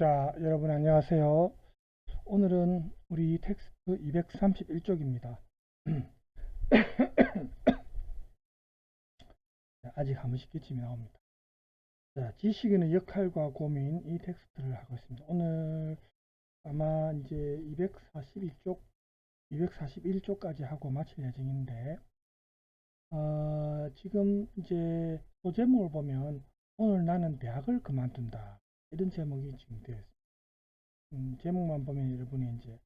자, 여러분 안녕하세요. 오늘은 우리 텍스트 231쪽입니다. 아직 한 번씩 기침이 나옵니다. 자, 지식인의 역할과 고민 이 텍스트를 하고 있습니다. 오늘 아마 이제 241쪽, 241쪽까지 하고 마칠 예정인데, 지금 이제 소제목을 보면 오늘 나는 대학을 그만둔다. 이런 제목이 지금 되어 있습니다. 제목만 보면 여러분이 이제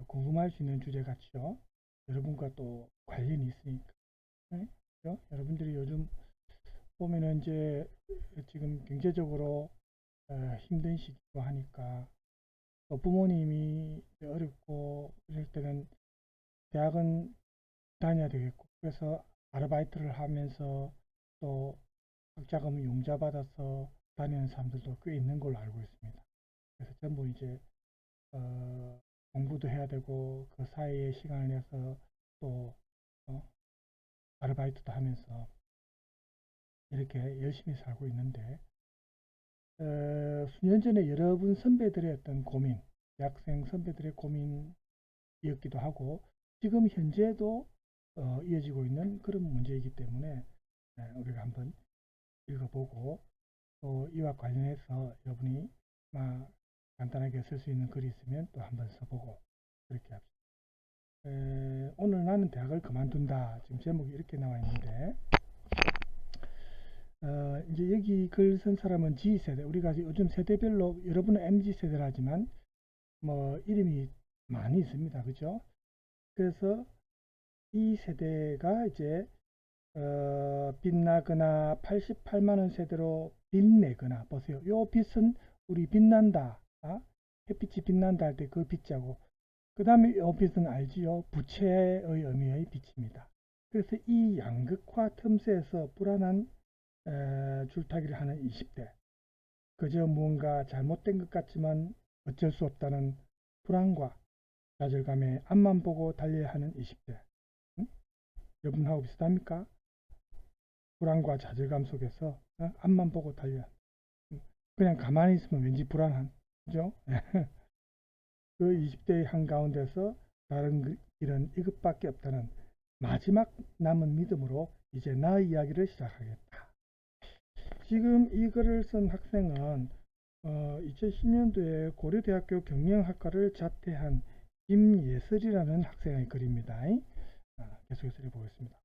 궁금할 수 있는 주제 같죠? 여러분과 또 관련이 있으니까. 네? 그죠? 여러분들이 요즘 보면은 이제 지금 경제적으로 힘든 시기고 하니까 또 부모님이 어렵고 이럴 때는 대학은 다녀야 되겠고 그래서 아르바이트를 하면서 또 학자금 융자 받아서 다니는 사람들도 꽤 있는 걸로 알고 있습니다. 그래서 전부 이제 공부도 해야 되고 그 사이에 시간을 내서 또 어, 아르바이트도 하면서 이렇게 열심히 살고 있는데 수년 전에 여러분 선배들의 어떤 고민, 대학생 선배들의 고민이었기도 하고 지금 현재도 이어지고 있는 그런 문제이기 때문에 우리가 한번 읽어보고 또 이와 관련해서 여러분이 간단하게 쓸 수 있는 글이 있으면 또 한번 써보고 그렇게 합시다. 오늘 나는 대학을 그만둔다. 지금 제목이 이렇게 나와 있는데 이제 여기 글 쓴 사람은 G세대. 우리가 요즘 세대별로 여러분은 MZ세대라지만 뭐 이름이 많이 있습니다. 그죠? 그래서 이 세대가 이제 빛나거나 88만원 세대로 빛내거나 보세요. 요 빛은 우리 빛난다. 햇빛이 빛난다 할 때 그 빛자고 그 다음에 요 빛은 알지요? 부채의 의미의 빛입니다. 그래서 이 양극화 틈새에서 불안한 줄타기를 하는 20대 그저 무언가 잘못된 것 같지만 어쩔 수 없다는 불안과 좌절감에 앞만 보고 달려야 하는 20대 응? 여러분하고 비슷합니까? 불안과 좌절감 속에서 앞만 보고 달려야 그냥 가만히 있으면 왠지 불안한 그죠? 그 20대의 한가운데서 다른 길은 이것밖에 없다는 마지막 남은 믿음으로 이제 나의 이야기를 시작하겠다. 지금 이 글을 쓴 학생은 2010년도에 고려대학교 경영학과를 자퇴한 김예슬이라는 학생의 글입니다. 계속해서 읽어보겠습니다.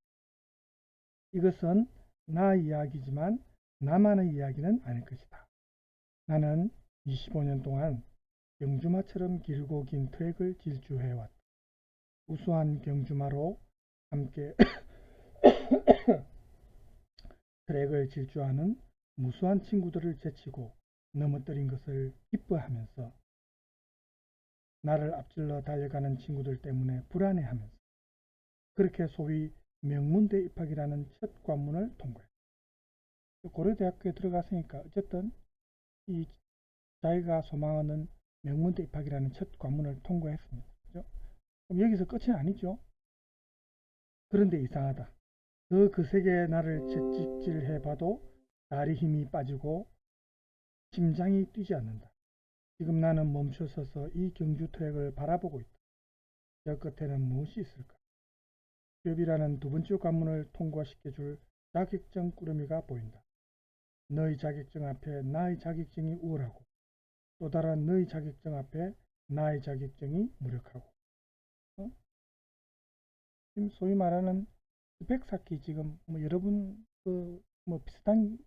이것은 나의 이야기지만 나만의 이야기는 아닐 것이다. 나는 25년 동안 경주마처럼 길고 긴 트랙을 질주해왔다. 우수한 경주마로 함께 트랙을 질주하는 무수한 친구들을 제치고 넘어뜨린 것을 기뻐하면서 나를 앞질러 달려가는 친구들 때문에 불안해하면서 그렇게 소위 명문대 입학이라는 첫 관문을 통과했다. 고려대학교에 들어갔으니까 어쨌든 이 자기가 소망하는 명문대 입학이라는 첫 관문을 통과했습니다. 그죠? 그럼 여기서 끝이 아니죠. 그런데 이상하다. 더 거세게 나를 채찍질해봐도 다리 힘이 빠지고 심장이 뛰지 않는다. 지금 나는 멈춰서서 이 경주 트랙을 바라보고 있다. 저 끝에는 무엇이 있을까? 취업이라는 두 번째 관문을 통과시켜줄 자격증 꾸러미가 보인다. 너의 자격증 앞에 나의 자격증이 우월하고 또 다른 너의 자격증 앞에 나의 자격증이 무력하고 지금 소위 말하는 스펙 쌓기 지금 뭐 여러분 뭐 비슷한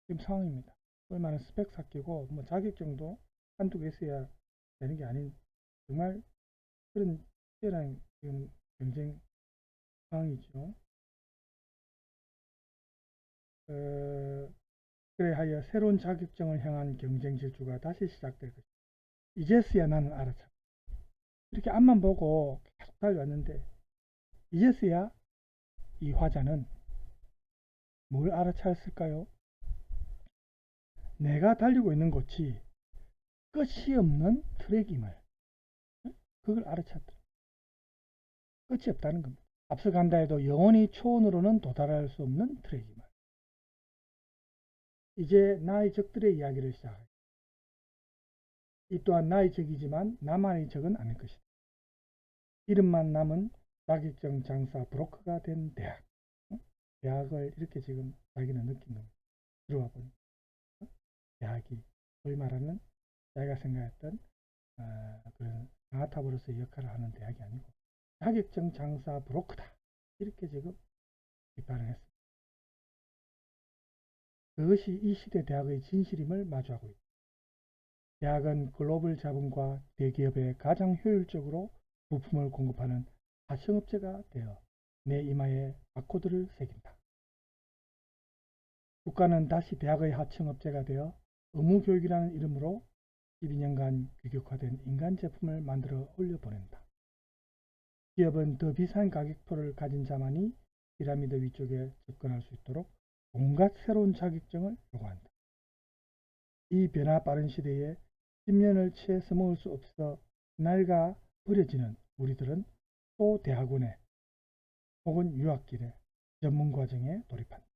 지금 상황입니다. 소위 말하는 스펙 쌓기고 뭐 자격증도 한두 개 있어야 되는 게 아닌 정말 그런 치열한 지금 경쟁 상황이죠. 그래 하여 새로운 자격증을 향한 경쟁 질주가 다시 시작될 것이다. 이제서야 나는 알아차. 이렇게 앞만 보고 계속 달려왔는데 이제서야 이 화자는 뭘 알아차렸을까요? 내가 달리고 있는 곳이 끝이 없는 트랙임을 그걸 알아찼더라. 끝이 없다는 겁니다. 앞서간다 해도 영원히 초원으로는 도달할 수 없는 트랙임을. 이제 나의 적들의 이야기를 시작하겠다. 이 또한 나의 적이지만 나만의 적은 아닐 것이다. 이름만 남은 자격증 장사 브로커가 된 대학. 대학을 이렇게 지금 자기는 느낀 겁니다. 들어와 보니 대학이 소위 말하는 자기가 생각했던 그런 강화탑으로서의 역할을 하는 대학이 아니고 자격증 장사 브로커다. 이렇게 지금 비판을 했습니다. 그것이 이 시대 대학의 진실임을 마주하고 있다. 대학은 글로벌 자본과 대기업에 가장 효율적으로 부품을 공급하는 하청업체가 되어 내 이마에 바코드를 새긴다. 국가는 다시 대학의 하청업체가 되어 의무교육이라는 이름으로 12년간 규격화된 인간 제품을 만들어 올려보낸다. 기업은 더 비싼 가격표를 가진 자만이 피라미드 위쪽에 접근할 수 있도록 온갖 새로운 자격증을 요구한다. 이 변화 빠른 시대에 10년을 채 써먹을 수 없어 낡아 버려지는 우리들은 또 대학원에 혹은 유학길에 전문과정에 돌입한다.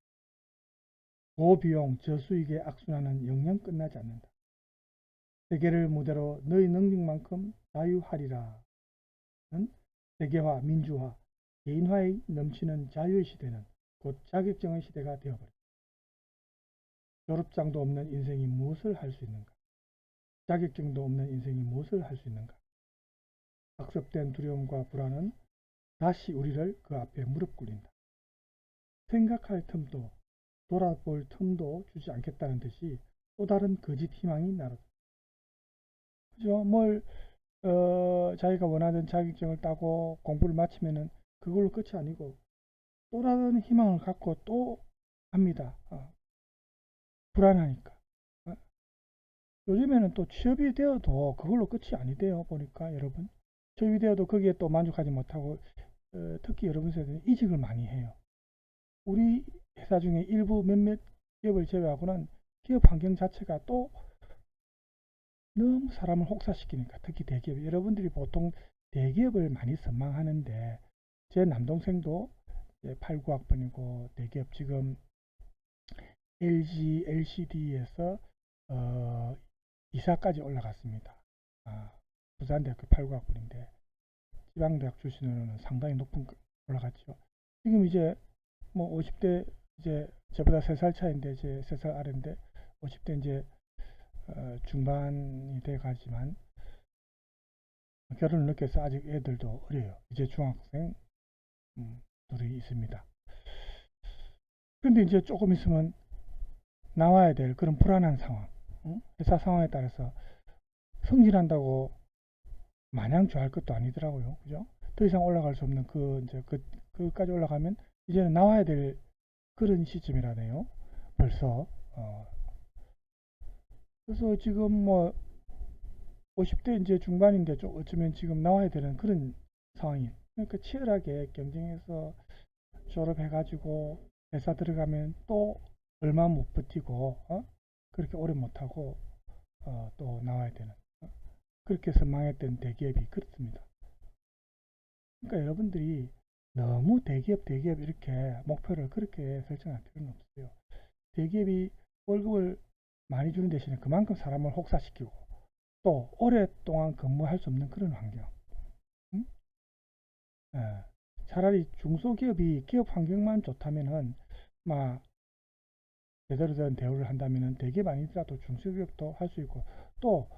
고비용 저수익에 악순환은 영영 끝나지 않는다. 세계를 무대로 너희 능력만큼 자유하리라. 는 세계화, 민주화, 개인화의 넘치는 자유의 시대는 곧 자격증의 시대가 되어버린다. 졸업장도 없는 인생이 무엇을 할 수 있는가? 자격증도 없는 인생이 무엇을 할 수 있는가? 학습된 두려움과 불안은 다시 우리를 그 앞에 무릎 꿇린다. 생각할 틈도 돌아볼 틈도 주지 않겠다는 듯이 또 다른 거짓 희망이 날아든다. 그죠? 자기가 원하는 자격증을 따고 공부를 마치면은 그걸로 끝이 아니고 또 다른 희망을 갖고 또 합니다. 불안하니까. 요즘에는 또 취업이 되어도 그걸로 끝이 아니대요. 보니까 여러분. 취업이 되어도 거기에 또 만족하지 못하고 특히 여러분 세대는 이직을 많이 해요. 우리 회사 중에 일부 몇몇 기업을 제외하고는 기업 환경 자체가 또 너무 사람을 혹사시키니까 특히 대기업 여러분들이 보통 대기업을 많이 선망하는데 제 남동생도 8, 9학번이고 대기업 지금 LG, LCD에서 이사까지 올라갔습니다. 부산대학교 8, 9학번인데 지방대학 출신으로는 상당히 높은 올라갔죠. 지금 이제 뭐 50대 이제 저보다 3살 차인데 제 3살 아래인데 50대 이제 중반이 돼 가지만 결혼을 늦게 해서 아직 애들도 어려요. 이제 중학생 둘이 있습니다. 근데 이제 조금 있으면 나와야 될 그런 불안한 상황, 회사 상황에 따라서 승진한다고 마냥 좋아할 것도 아니더라고요. 그죠? 더 이상 올라갈 수 없는 그까지 올라가면 이제는 나와야 될 그런 시점이라네요. 벌써. 그래서 지금 뭐 50대 이제 중반인데 좀 어쩌면 지금 나와야 되는 그런 상황이에요. 그러니까 치열하게 경쟁해서 졸업해가지고 회사 들어가면 또 얼마 못 버티고 그렇게 오래 못하고 또 나와야 되는 그렇게 해서 망했던 대기업이 그렇습니다. 그러니까 여러분들이 너무 대기업 이렇게 목표를 그렇게 설정할 필요는 없어요. 대기업이 월급을 많이 주는 대신에 그만큼 사람을 혹사시키고 또 오랫동안 근무할 수 없는 그런 환경. 차라리 중소기업이 기업 환경만 좋다면은 막 제대로 된 대우를 한다면은 대기업 아니더라도 중소기업도 할 수 있고 또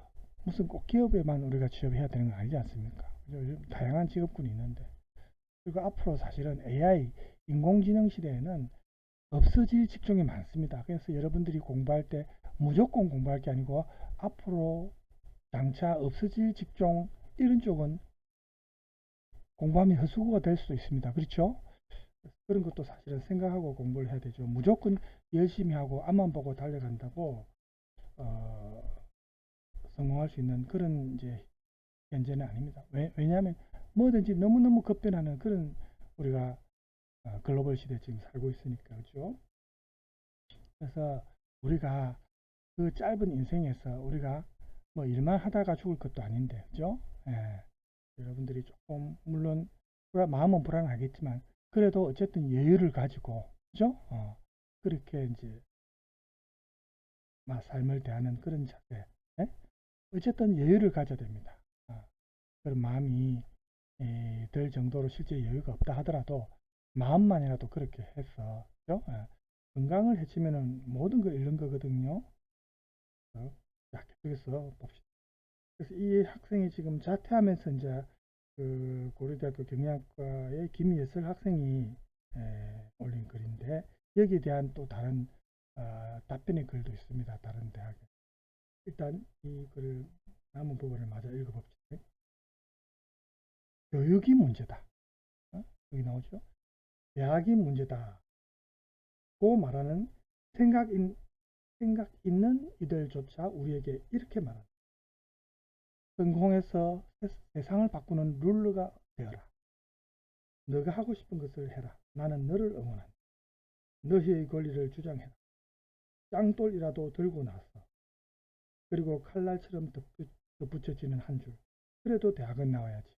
무슨 꼭 기업에만 우리가 취업해야 되는 거 아니지 않습니까? 요즘 다양한 직업군이 있는데 그리고 앞으로 사실은 AI 인공지능 시대에는 없어질 직종이 많습니다. 그래서 여러분들이 공부할 때 무조건 공부할 게 아니고 앞으로 장차 없어질 직종 이런 쪽은 공부하면 헛수고가 될 수도 있습니다. 그렇죠? 그런 것도 사실은 생각하고 공부를 해야 되죠. 무조건 열심히 하고 앞만 보고 달려간다고 성공할 수 있는 그런 이제 현재는 아닙니다. 왜냐하면 뭐든지 너무너무 급변하는 그런 우리가 글로벌 시대에 지금 살고 있으니까 그렇죠. 그래서 우리가 그 짧은 인생에서 우리가 뭐 일만 하다가 죽을 것도 아닌데 그죠? 예. 여러분들이 조금 물론 마음은 불안하겠지만 그래도 어쨌든 여유를 가지고 그죠? 그렇게 이제 삶을 대하는 그런 자세 예? 어쨌든 여유를 가져야 됩니다. 그런 마음이 들 정도로 실제 여유가 없다 하더라도 마음만이라도 그렇게 해서, 그죠? 건강을 해치면은 모든 걸 잃는 거거든요. 자, 계속해서 봅시다. 그래서 이 학생이 지금 자퇴하면서 이제 그 고려대학교 경영학과의 김예슬 학생이 올린 글인데, 여기에 대한 또 다른 답변의 글도 있습니다. 다른 대학에. 일단 이 글을 남은 부분을 마저 읽어봅시다. 교육이 문제다. 여기 나오죠. 대학이 문제다. 고 말하는 생각 있는 이들조차 우리에게 이렇게 말한다. 성공해서 세상을 바꾸는 룰러가 되어라. 너가 하고 싶은 것을 해라. 나는 너를 응원한다. 너희의 권리를 주장해라. 짱돌이라도 들고 나서. 그리고 칼날처럼 덧붙여지는 한 줄. 그래도 대학은 나와야지.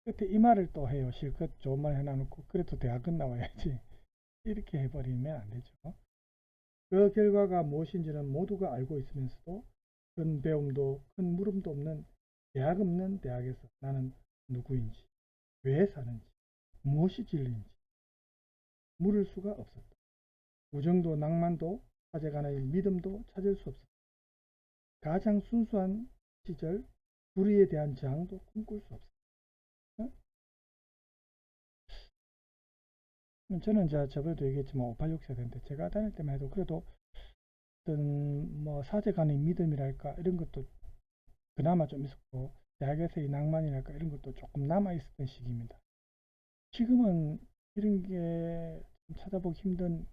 끝에 이 말을 또 해요. 실컷 좋은 말 해놔놓고 그래도 대학은 나와야지. 이렇게 해버리면 안 되죠. 그 결과가 무엇인지는 모두가 알고 있으면서도 큰 배움도 큰 물음도 없는 대학 없는 대학에서 나는 누구인지, 왜 사는지, 무엇이 진리인지 물을 수가 없었다. 우정도 낭만도 사제간의 믿음도 찾을 수 없었다. 가장 순수한 시절 불의에 대한 저항도 꿈꿀 수 없었다. 저는 이제 저번에도 얘기했지만 586 세대인데 제가 다닐 때만 해도 그래도 어떤 뭐 사제 간의 믿음이랄까 이런 것도 그나마 좀 있었고 대학에서의 낭만이랄까 이런 것도 조금 남아 있었던 시기입니다. 지금은 이런 게 찾아보기 힘든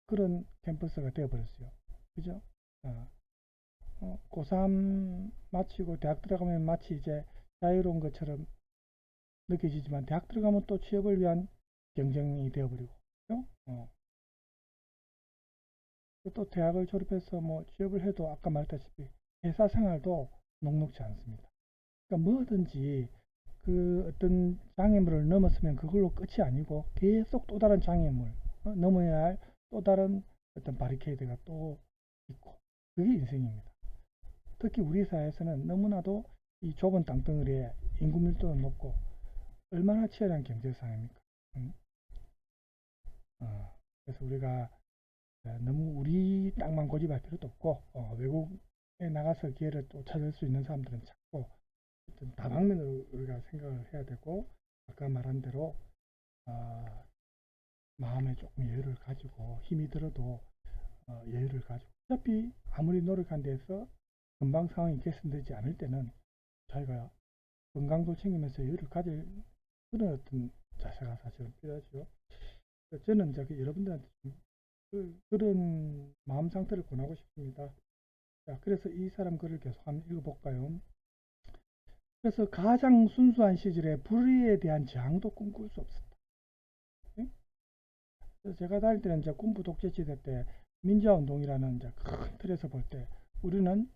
그런 캠퍼스가 되어버렸어요. 그죠? 고3 마치고 대학 들어가면 마치 이제 자유로운 것처럼 느껴지지만 대학 들어가면 또 취업을 위한 경쟁이 되어버리고, 그죠? 또 대학을 졸업해서 뭐 취업을 해도 아까 말했다시피 회사 생활도 녹록지 않습니다. 그러니까 뭐든지 그 어떤 장애물을 넘었으면 그걸로 끝이 아니고 계속 또 다른 장애물, 넘어야 할 또 다른 어떤 바리케이드가 또 있고, 그게 인생입니다. 특히 우리 사회에서는 너무나도 이 좁은 땅덩어리에 인구 밀도는 높고 얼마나 치열한 경제 상황입니까? 그래서 우리가 너무 우리 땅만 고집할 필요도 없고 외국에 나가서 기회를 또 찾을 수 있는 사람들은 찾고 다방면으로 우리가 생각을 해야 되고, 아까 말한 대로 마음에 조금 여유를 가지고 힘이 들어도 여유를 가지고, 어차피 아무리 노력한 데서 금방 상황이 개선되지 않을 때는 자기가 건강도 챙기면서 여유를 가질 그런 어떤 자세가 사실은 필요하죠. 저는 이제 여러분들한테 그런 마음 상태를 권하고 싶습니다. 자, 그래서 이 사람 글을 계속 한번 읽어볼까요? 그래서 가장 순수한 시절에 불의에 대한 저항도 꿈꿀 수 없었다. 네? 그래서 제가 다닐 때는 이제 군부 독재 시대 때 민주화운동이라는 이제 큰 틀에서 볼 때 우리는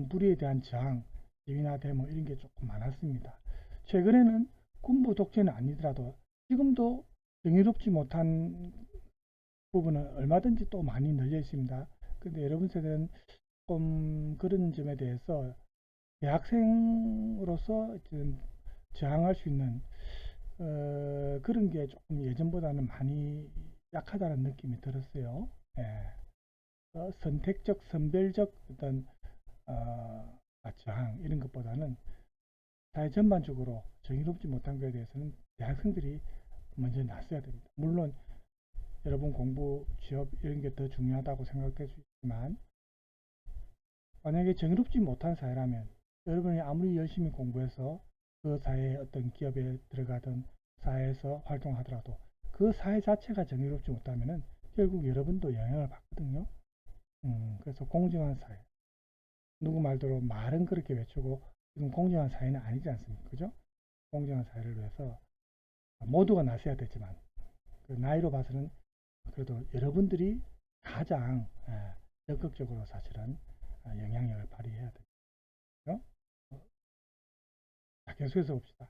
불의에 대한 저항, 시위나 데모 이런 게 조금 많았습니다. 최근에는 군부 독재는 아니더라도 지금도 정의롭지 못한 부분은 얼마든지 또 많이 널려 있습니다. 근데 여러분 세대는 조금 그런 점에 대해서 대학생으로서 저항할 수 있는 그런 게 조금 예전보다는 많이 약하다는 느낌이 들었어요. 선택적, 선별적 어떤 저항 이런 것보다는 사회 전반적으로 정의롭지 못한 것에 대해서는 대학생들이 먼저 나서야 됩니다. 물론 여러분 공부, 취업 이런 게 더 중요하다고 생각될 수 있지만, 만약에 정의롭지 못한 사회라면 여러분이 아무리 열심히 공부해서 그 사회의 어떤 기업에 들어가든 사회에서 활동하더라도 그 사회 자체가 정의롭지 못하면 결국 여러분도 영향을 받거든요. 그래서 공정한 사회, 누구 말대로 말은 그렇게 외치고 지금 공정한 사회는 아니지 않습니까? 그죠? 공정한 사회를 위해서 모두가 나서야 되지만 그 나이로 봐서는 그래도 여러분들이 가장 적극적으로 사실은 영향력을 발휘해야 되죠. 자, 계속해서 봅시다.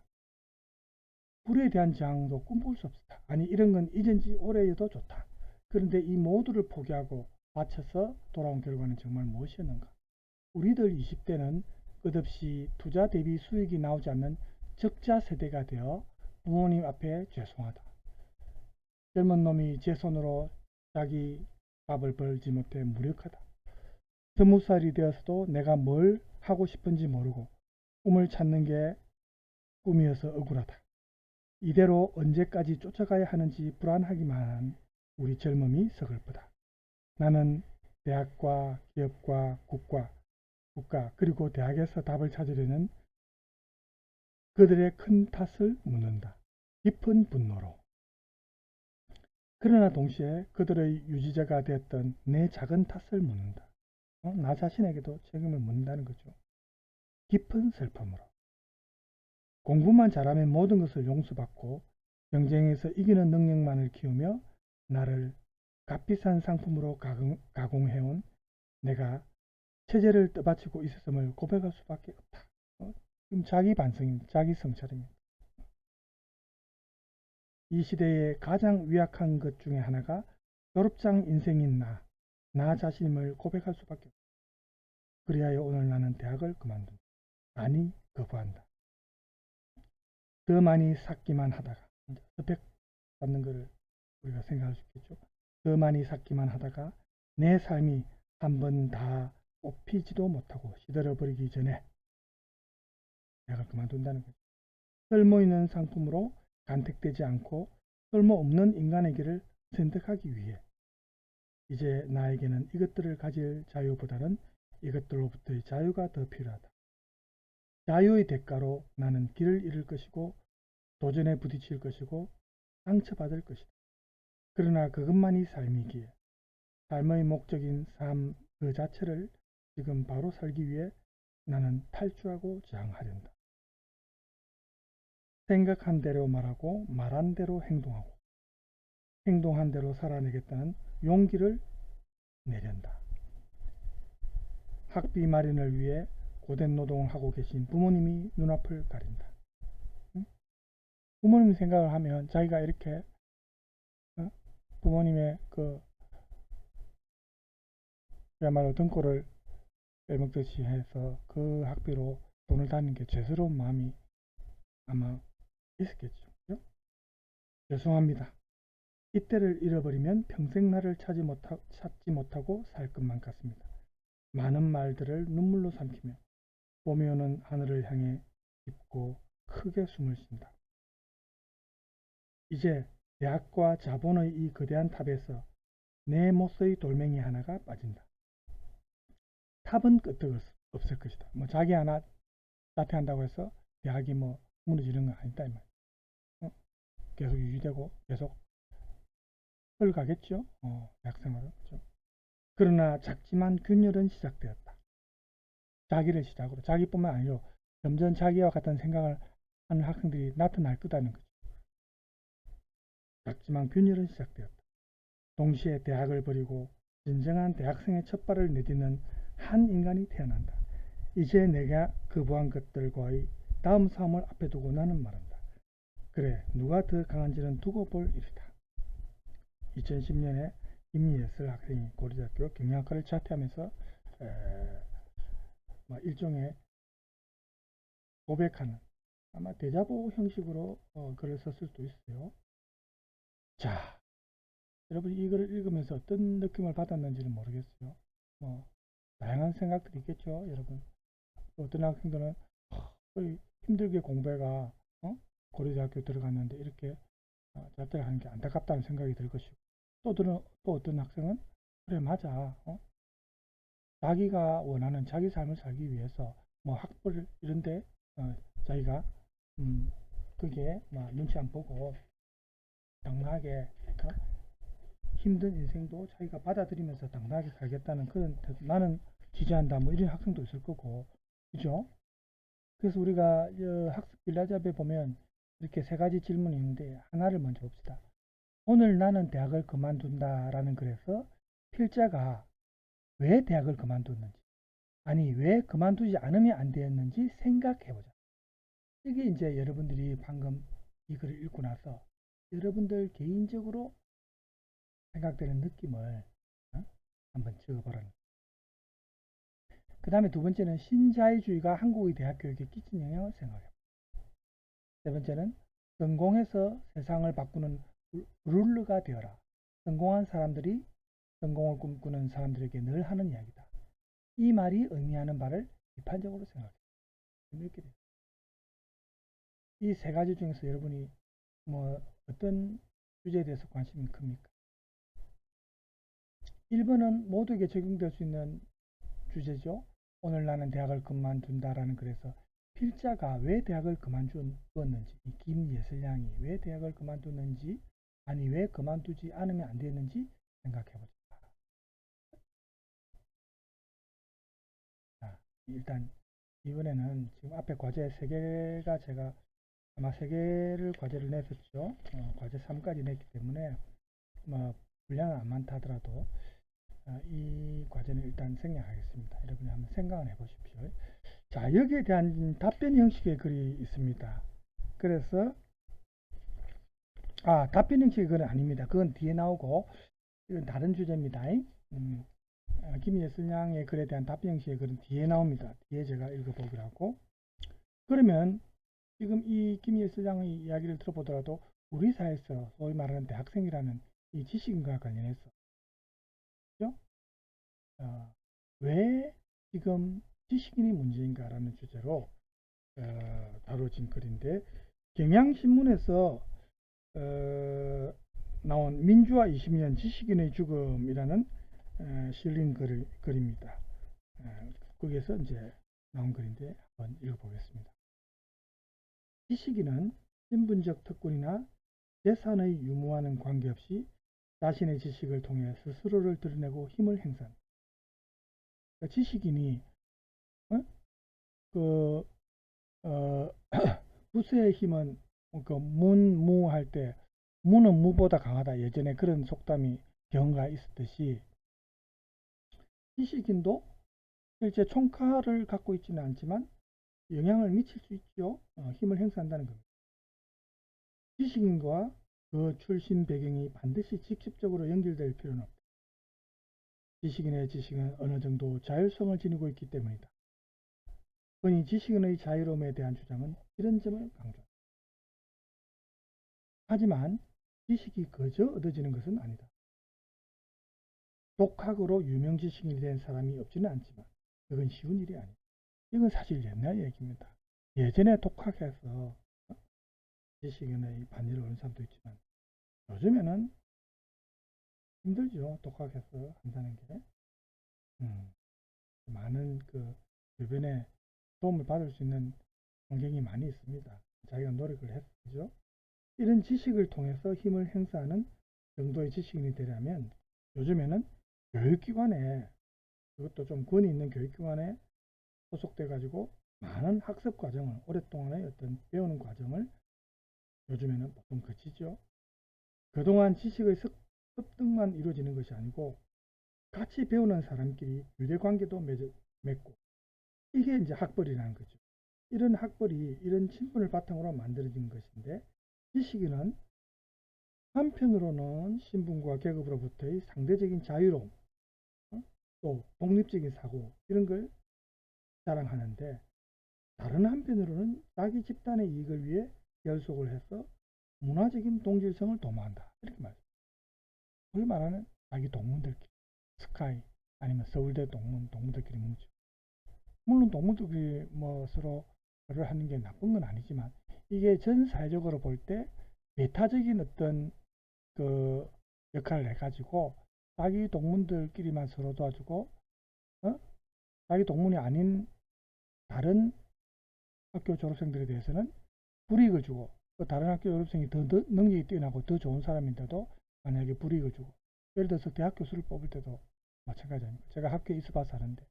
불에 대한 저항도 꿈꿀 수 없었다. 아니 이런 건 이전지 오래여도 좋다. 그런데 이 모두를 포기하고 바쳐서 돌아온 결과는 정말 무엇이었는가? 우리들 20대는 끝없이 투자 대비 수익이 나오지 않는 적자 세대가 되어 부모님 앞에 죄송하다. 젊은 놈이 제 손으로 자기 밥을 벌지 못해 무력하다. 20살이 되어서도 내가 뭘 하고 싶은지 모르고 꿈을 찾는 게 꿈이어서 억울하다. 이대로 언제까지 쫓아가야 하는지 불안하기만 한 우리 젊음이 서글프다. 나는 대학과 기업과 국가 그리고 대학에서 답을 찾으려는 그들의 큰 탓을 묻는다. 깊은 분노로. 그러나 동시에 그들의 유지자가 되었던 내 작은 탓을 묻는다. 나 자신에게도 책임을 묻는다는 거죠. 깊은 슬픔으로. 공부만 잘하면 모든 것을 용서받고 경쟁에서 이기는 능력만을 키우며 나를 값비싼 상품으로 가공해온 내가 체제를 떠받치고 있었음을 고백할 수밖에 없다. 지금 자기 반성입니다. 자기 성찰입니다. 이 시대의 가장 위약한 것 중에 하나가 졸업장 인생인 나 자신임을 고백할 수밖에 없다. 그리하여 오늘 나는 대학을 그만둔다. 아니, 거부한다. 더 많이 쌓기만 하다가, 스펙 받는 것을 우리가 생각할 수 있겠죠. 더 많이 쌓기만 하다가 내 삶이 한 번 다 뽑히지도 못하고 시들어버리기 전에 대학을 그만둔다는 거죠. 쓸모있는 상품으로 간택되지 않고 쓸모없는 인간의 길을 선택하기 위해 이제 나에게는 이것들을 가질 자유보다는 이것들로부터의 자유가 더 필요하다. 자유의 대가로 나는 길을 잃을 것이고 도전에 부딪힐 것이고 상처받을 것이다. 그러나 그것만이 삶이기에 삶의 목적인 삶 그 자체를 지금 바로 살기 위해 나는 탈주하고 저항하련다. 생각한 대로 말하고 말한 대로 행동하고 행동한 대로 살아내겠다는 용기를 내련다. 학비 마련을 위해 고된 노동을 하고 계신 부모님이 눈앞을 가린다. 부모님 생각을 하면 자기가 이렇게 부모님의 그야말로 등골을 빼먹듯이 해서 그 학비로 돈을 다니는 게 죄스러운 마음이 아마 있었겠죠. 그죠? 죄송합니다. 이때를 잃어버리면 평생 나를 찾지 못하고 살 것만 같습니다. 많은 말들을 눈물로 삼키며 봄이 오는 하늘을 향해 깊고 크게 숨을 쉰다. 이제 대학과 자본의 이 거대한 탑에서 내 못의 돌멩이 하나가 빠진다. 탑은 끄떡 없을 것이다. 뭐 자기 하나 자퇴한다고 해서 대학이 뭐 무너지는 건 아니다 이 말. 계속 유지되고 계속 흘러가겠죠. 대학생활은. 그렇죠? 그러나 작지만 균열은 시작되었다. 자기를 시작으로 자기뿐만 아니라 점점 자기와 같은 생각을 하는 학생들이 나타날 거다는 거죠. 작지만 균열은 시작되었다. 동시에 대학을 버리고 진정한 대학생의 첫 발을 내딛는 한 인간이 태어난다. 이제 내가 거부한 것들과의 다음 싸움을 앞에 두고 나는 말한다. 그래, 누가 더 강한지는 두고 볼 일이다. 2010년에 김예슬 학생이 고려대학교 경영학과를 자퇴하면서 일종의 고백하는 아마 대자보 형식으로 글을 썼을 수도 있어요. 자, 여러분 이 글을 읽으면서 어떤 느낌을 받았는지는 모르겠어요. 다양한 생각들이 있겠죠. 여러분 어떤 학생들은 힘들게 공부해가 고려대학교 들어갔는데 이렇게 자퇴를 하는 게 안타깝다는 생각이 들 것이고 또 어떤 학생은 그래 맞아 자기가 원하는 자기 삶을 살기 위해서 뭐 학벌 이런데 자기가 그게 눈치 안 보고 당당하게 힘든 인생도 자기가 받아들이면서 당당하게 살겠다는 그런 나는 지지한다 뭐 이런 학생도 있을 거고 그죠? 그래서 우리가 학습 빌라잡에 보면 이렇게 세 가지 질문이 있는데 하나를 먼저 봅시다. 오늘 나는 대학을 그만둔다 라는 글에서 필자가 왜 대학을 그만뒀는지 아니 왜 그만두지 않으면 안 되었는지 생각해보자. 이게 이제 여러분들이 방금 이 글을 읽고 나서 여러분들 개인적으로 생각되는 느낌을 한번 적어보라는 거예요. 그 다음에 두 번째는 신자유주의가 한국의 대학 교육에 끼친 영향을 생각해요. 세 번째는 성공해서 세상을 바꾸는 룰러가 되어라. 성공한 사람들이 성공을 꿈꾸는 사람들에게 늘 하는 이야기다. 이 말이 의미하는 바를 비판적으로 생각해요. 이렇게 돼요. 이 세 가지 중에서 여러분이 뭐 어떤 주제에 대해서 관심이 큽니까? 1번은 모두에게 적용될 수 있는 주제죠. 오늘 나는 대학을 그만둔다라는 글에서 필자가 왜 대학을 그만두었는지, 김예슬양이 왜 대학을 그만두는지, 아니 왜 그만두지 않으면 안 되는지 생각해보자. 자, 일단 이번에는 지금 앞에 과제 3개가 제가 아마 3개를 과제를 냈었죠. 과제 3까지 냈기 때문에 뭐 분량은 안 많다 하더라도 이 과제는 일단 생략하겠습니다. 여러분이 한번 생각을 해보십시오. 자, 여기에 대한 답변 형식의 글이 있습니다. 그래서 답변 형식의 글은 아닙니다. 그건 뒤에 나오고 이건 다른 주제입니다. 김예슬양의 글에 대한 답변 형식의 글은 뒤에 나옵니다. 뒤에 제가 읽어보기로 하고, 그러면 지금 이 김예슬양의 이야기를 들어보더라도 우리 사회에서 소위 말하는 대학생이라는 이 지식인과 관련해서 그렇죠? 왜 지금 지식인이 문제인가라는 주제로 다뤄진 글인데, 경향신문에서 나온 민주화 20년 지식인의 죽음이라는 실린 글입니다. 거기에서 이제 나온 글인데 한번 읽어보겠습니다. 지식인은 신분적 특권이나 재산의 유무와는 관계없이 자신의 지식을 통해 스스로를 드러내고 힘을 행사한다. 지식인이 부수의 힘은 문무할 때 무는 무보다 강하다. 예전에 그런 속담이 경가 있었듯이 지식인도 실제 총칼을 갖고 있지는 않지만 영향을 미칠 수 있죠. 힘을 행사한다는 겁니다. 지식인과 그 출신 배경이 반드시 직접적으로 연결될 필요는 없다. 지식인의 지식은 어느 정도 자율성을 지니고 있기 때문이다. 흔히 지식인의 자유로움에 대한 주장은 이런 점을 강조한다. 하지만 지식이 거저 얻어지는 것은 아니다. 독학으로 유명 지식인이 된 사람이 없지는 않지만 그건 쉬운 일이 아니다. 이건 사실 옛날 얘기입니다. 예전에 독학해서 지식인의 반열을 얻는 사람도 있지만 요즘에는 힘들죠. 독학해서 한다는 게. 많은 그 주변에 도움을 받을 수 있는 환경이 많이 있습니다. 자기가 노력을 했죠. 이런 지식을 통해서 힘을 행사하는 정도의 지식인이 되려면 요즘에는 교육기관에, 그것도 좀 권위 있는 교육기관에 소속돼 가지고 많은 학습 과정을, 오랫동안의 어떤 배우는 과정을 요즘에는 보통 거치죠. 그동안 지식의 습득만 이루어지는 것이 아니고 같이 배우는 사람끼리 유대관계도 맺고, 이게 이제 학벌이라는 거죠. 이런 학벌이 이런 친분을 바탕으로 만들어진 것인데, 지식인은 한편으로는 신분과 계급으로부터의 상대적인 자유로움, 또 독립적인 사고, 이런 걸 자랑하는데, 다른 한편으로는 자기 집단의 이익을 위해 결속을 해서 문화적인 동질성을 도모한다. 이렇게 말해요. 소위 말하는 자기 동문들끼리, 스카이 아니면 서울대 동문들끼리 뭉쳐. 물론 동문들끼리 뭐 서로를 하는 게 나쁜 건 아니지만, 이게 전 사회적으로 볼 때 배타적인 어떤 그 역할을 해가지고 자기 동문들끼리만 서로 도와주고, 자기 동문이 아닌 다른 학교 졸업생들에 대해서는 불이익을 주고, 또 다른 학교 졸업생이 더 능력이 뛰어나고 더 좋은 사람인데도 만약에 불이익을 주고, 예를 들어서 대학 교수를 뽑을 때도 마찬가지 아닙니까? 제가 학교에 있어봐서 아는데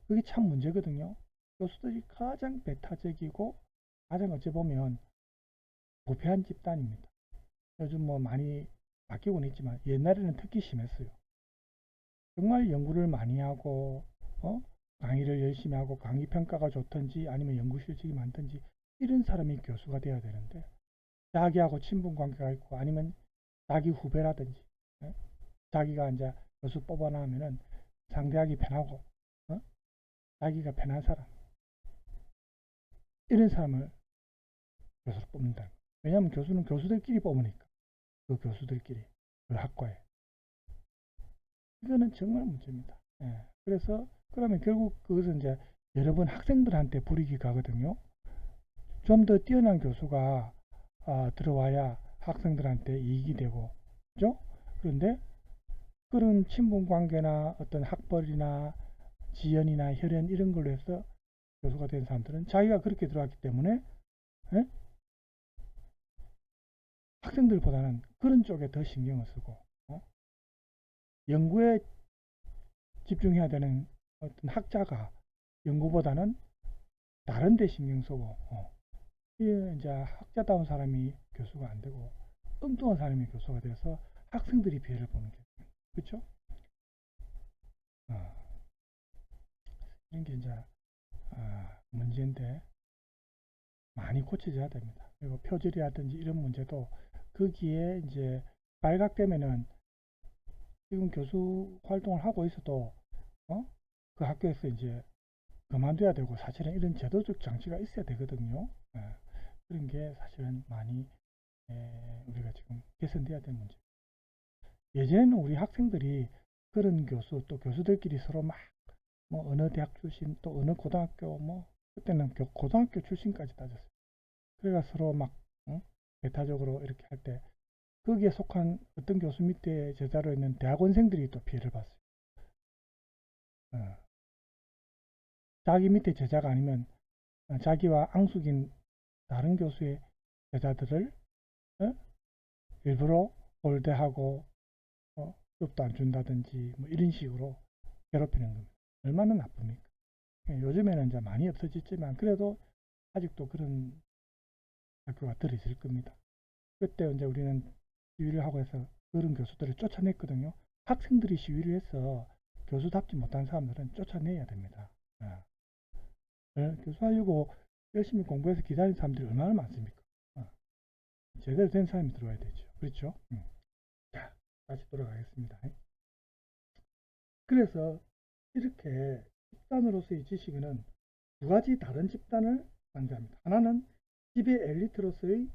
그게 참 문제거든요. 교수들이 가장 배타적이고 가장 어찌 보면 부패한 집단입니다. 요즘 뭐 많이 바뀌고는 있지만 옛날에는 특히 심했어요. 정말 연구를 많이 하고 강의를 열심히 하고 강의 평가가 좋든지 아니면 연구 실적이 많든지 이런 사람이 교수가 되어야 되는데, 자기하고 친분 관계가 있고 아니면 자기 후배라든지 자기가 이제 교수 뽑아나면은 상대하기 편하고 자기가 편한 사람, 이런 사람을 교수로 뽑는다. 왜냐하면 교수는 교수들끼리 뽑으니까. 그 교수들끼리, 그 학과에. 이거는 정말 문제입니다. 예. 그래서 그러면 결국 그것은 이제 여러 번 학생들한테 불이익이 가거든요. 좀 더 뛰어난 교수가 들어와야 학생들한테 이익이 되고, 그죠? 그런데 그런 친분 관계나 어떤 학벌이나 지연이나 혈연 이런 걸로 해서 교수가 된 사람들은 자기가 그렇게 들어왔기 때문에 예? 학생들보다는 그런 쪽에 더 신경을 쓰고 연구에 집중해야 되는 어떤 학자가 연구보다는 다른 데 신경 쓰고 이제 학자다운 사람이 교수가 안 되고 엉뚱한 사람이 교수가 돼서 학생들이 피해를 보는 게 그렇죠? 이런 게 이제 문제인데 많이 고쳐져야 됩니다. 그리고 표절이라든지 이런 문제도 거기에 이제 발각되면은 지금 교수 활동을 하고 있어도 그 학교에서 이제 그만둬야 되고 사실은 이런 제도적 장치가 있어야 되거든요. 그런 게 사실은 많이 우리가 지금 개선돼야 되는 문제. 예전에는 우리 학생들이 그런 교수 또 교수들끼리 서로 막 뭐 어느 대학 출신 또 어느 고등학교 뭐 그때는 고등학교 출신까지 따졌어요. 그래가 서로 막 배타적으로 이렇게 할 때 거기에 속한 어떤 교수 밑에 제자로 있는 대학원생들이 또 피해를 봤어요. 자기 밑에 제자가 아니면 자기와 앙숙인 다른 교수의 제자들을 일부러 올대하고 수업도 안 준다든지 뭐 이런 식으로 괴롭히는 겁니다. 얼마나 나쁩니까? 요즘에는 이제 많이 없어졌지만 그래도 아직도 그런 학교가 덜 있을 겁니다. 그때 이제 우리는 시위를 하고 해서 그런 교수들을 쫓아냈거든요. 학생들이 시위를 해서 교수답지 못한 사람들은 쫓아내야 됩니다. 교수하려고 열심히 공부해서 기다리는 사람들이 얼마나 많습니까? 제대로 된 사람이 들어와야 되죠. 그렇죠? 자, 다시 돌아가겠습니다. 그래서 이렇게 집단으로서의 지식인은 두 가지 다른 집단을 만듭니다. 하나는 지배 엘리트로서의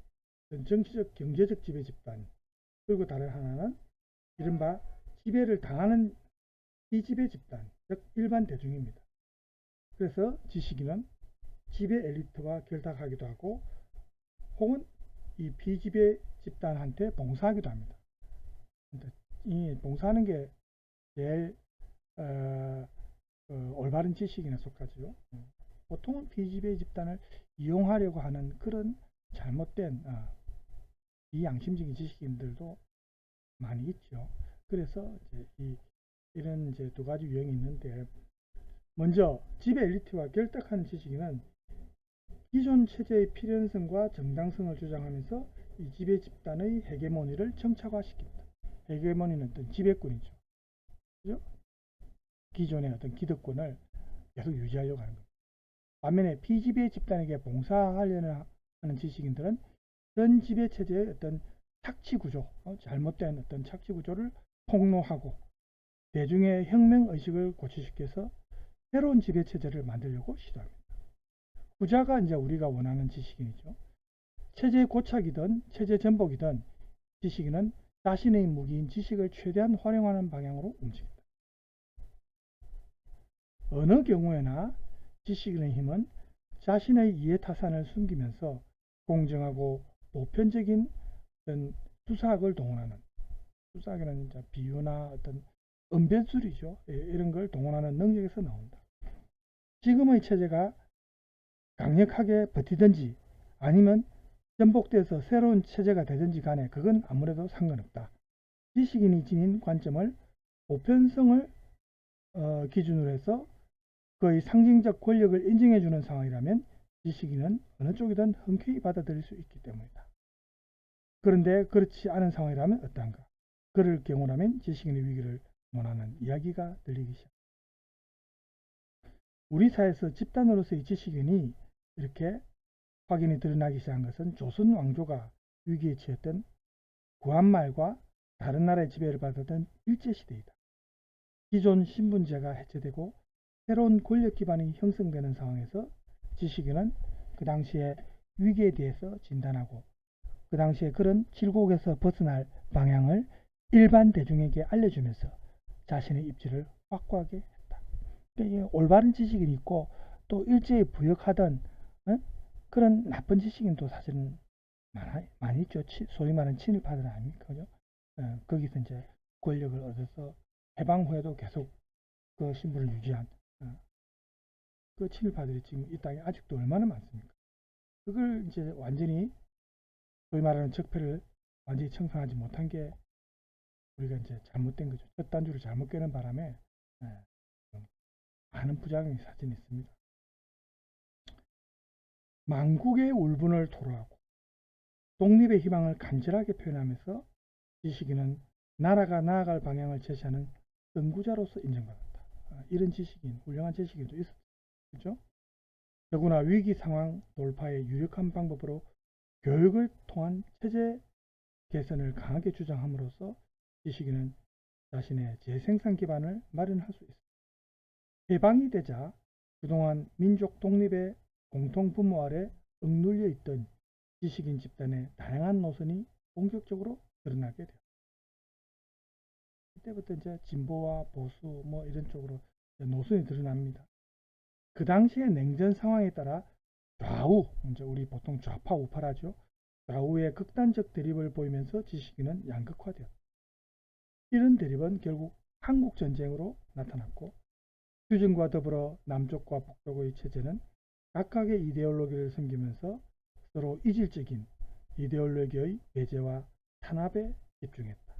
정치적 경제적 지배 집단, 그리고 다른 하나는 이른바 지배를 당하는 비지배 집단, 즉 일반 대중입니다. 그래서 지식인은 지배 엘리트와 결탁하기도 하고 혹은 이 비지배 집단한테 봉사하기도 합니다. 이 봉사하는 게 제일 올바른 지식인에 속하죠. 보통은 비지배 집단을 이용하려고 하는 그런 잘못된 비양심적인 지식인들도 많이 있죠. 그래서 이제 이런 이제 두 가지 유형이 있는데, 먼저 지배 엘리트와 결탁하는 지식인은 기존 체제의 필연성과 정당성을 주장하면서 이 지배 집단의 헤게모니를 정착화시킵니다. 헤게모니는 어떤 지배권이죠. 그죠? 기존의 어떤 기득권을 계속 유지하려고 하는 겁니다. 반면에 비지배 집단에게 봉사하려는 하는 지식인들은 전 지배 체제의 어떤 착취 구조, 잘못된 어떤 착취 구조를 폭로하고 대중의 혁명 의식을 고취시켜서 새로운 지배 체제를 만들려고 시도합니다. 후자가 이제 우리가 원하는 지식인이죠. 체제 고착이든 체제 전복이든 지식인은 자신의 무기인 지식을 최대한 활용하는 방향으로 움직입니다. 어느 경우에나 지식인의 힘은 자신의 이해타산을 숨기면서 공정하고 보편적인 어떤 수사학을 동원하는, 수사학에는 이제 비유나 어떤 언변술이죠. 이런 걸 동원하는 능력에서 나온다. 지금의 체제가 강력하게 버티든지 아니면 전복돼서 새로운 체제가 되든지 간에 그건 아무래도 상관없다. 지식인이 지닌 관점을 보편성을 기준으로 해서 그의 상징적 권력을 인정해주는 상황이라면 지식인은 어느 쪽이든 흔쾌히 받아들일 수 있기 때문이다. 그런데 그렇지 않은 상황이라면 어떠한가? 그럴 경우라면 지식인의 위기를 논하는 이야기가 들리기 시작합니다. 우리 사회에서 집단으로서의 지식인이 이렇게 확인이 드러나기 시작한 것은 조선 왕조가 위기에 처했던 구한말과 다른 나라의 지배를 받았던 일제시대이다. 기존 신분제가 해체되고 새로운 권력 기반이 형성되는 상황에서 지식인은 그 당시에 위기에 대해서 진단하고 그 당시에 그런 질곡에서 벗어날 방향을 일반 대중에게 알려주면서 자신의 입지를 확고하게 했다. 그러니까 올바른 지식인이 있고 또 일제에 부역하던 그런 나쁜 지식인도 사실은 많이 있죠. 소위 말하는 친일파들 아닙니까? 그죠? 거기서 이제 권력을 얻어서 해방 후에도 계속 그 신분을 유지한 그 친일파들이 지금 이 땅에 아직도 얼마나 많습니까? 그걸 이제 완전히 소위 말하는 적폐를 완전히 청산하지 못한 게 우리가 이제 잘못된 거죠. 첫 단추를 잘못 꿰는 바람에 많은 부작용이 사실 있습니다. 망국의 울분을 토로하고 독립의 희망을 간절하게 표현하면서 지식인은 나라가 나아갈 방향을 제시하는 선구자로서 인정받았다. 이런 지식인, 훌륭한 지식인도 있었죠. 그렇죠? 더구나 위기 상황 돌파의 유력한 방법으로 교육을 통한 체제 개선을 강하게 주장함으로써 지식인은 자신의 재생산 기반을 마련할 수 있습니다. 해방이 되자 그동안 민족 독립의 공통 분모 아래 억눌려 있던 지식인 집단의 다양한 노선이 본격적으로 드러나게 되었습니다. 이때부터 이제 진보와 보수 뭐 이런 쪽으로 노선이 드러납니다. 그 당시의 냉전 상황에 따라 좌우, 이제 우리 보통 좌파 우파라죠. 좌우의 극단적 대립을 보이면서 지식인은 양극화되었다. 이런 대립은 결국 한국전쟁으로 나타났고 휴전과 더불어 남쪽과 북쪽의 체제는 각각의 이데올로기를 섬기면서 서로 이질적인 이데올로기의 배제와 탄압에 집중했다.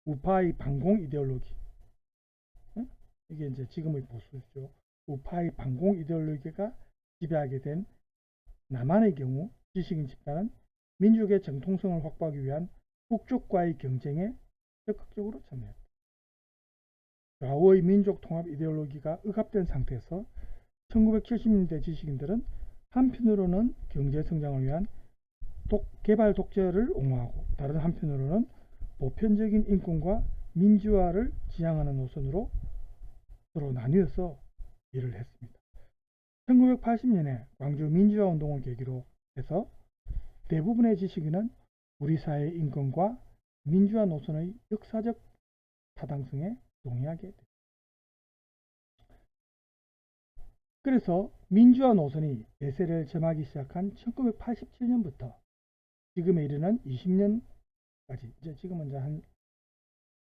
우파의 반공 이데올로기, 이게 이제 지금의 보수죠. 우파의 반공 이데올로기가 지배하게 된 남한의 경우 지식인 집단은 민족의 정통성을 확보하기 위한 북쪽과의 경쟁에 적극적으로 참여했다. 좌우의 민족 통합 이데올로기가 억압된 상태에서 1970년대 지식인들은 한편으로는 경제 성장을 위한 개발 독재를 옹호하고 다른 한편으로는 보편적인 인권과 민주화를 지향하는 노선으로 서로 나뉘어서 일을 했습니다. 1980년에 광주 민주화 운동을 계기로 해서 대부분의 지식인은 우리 사회의 인권과 민주화 노선의 역사적 타당성에 동의하게 됩니다. 그래서 민주화 노선이 대세를 점하기 시작한 1987년부터 지금에 이르는 20년까지, 이제 지금은 이제 한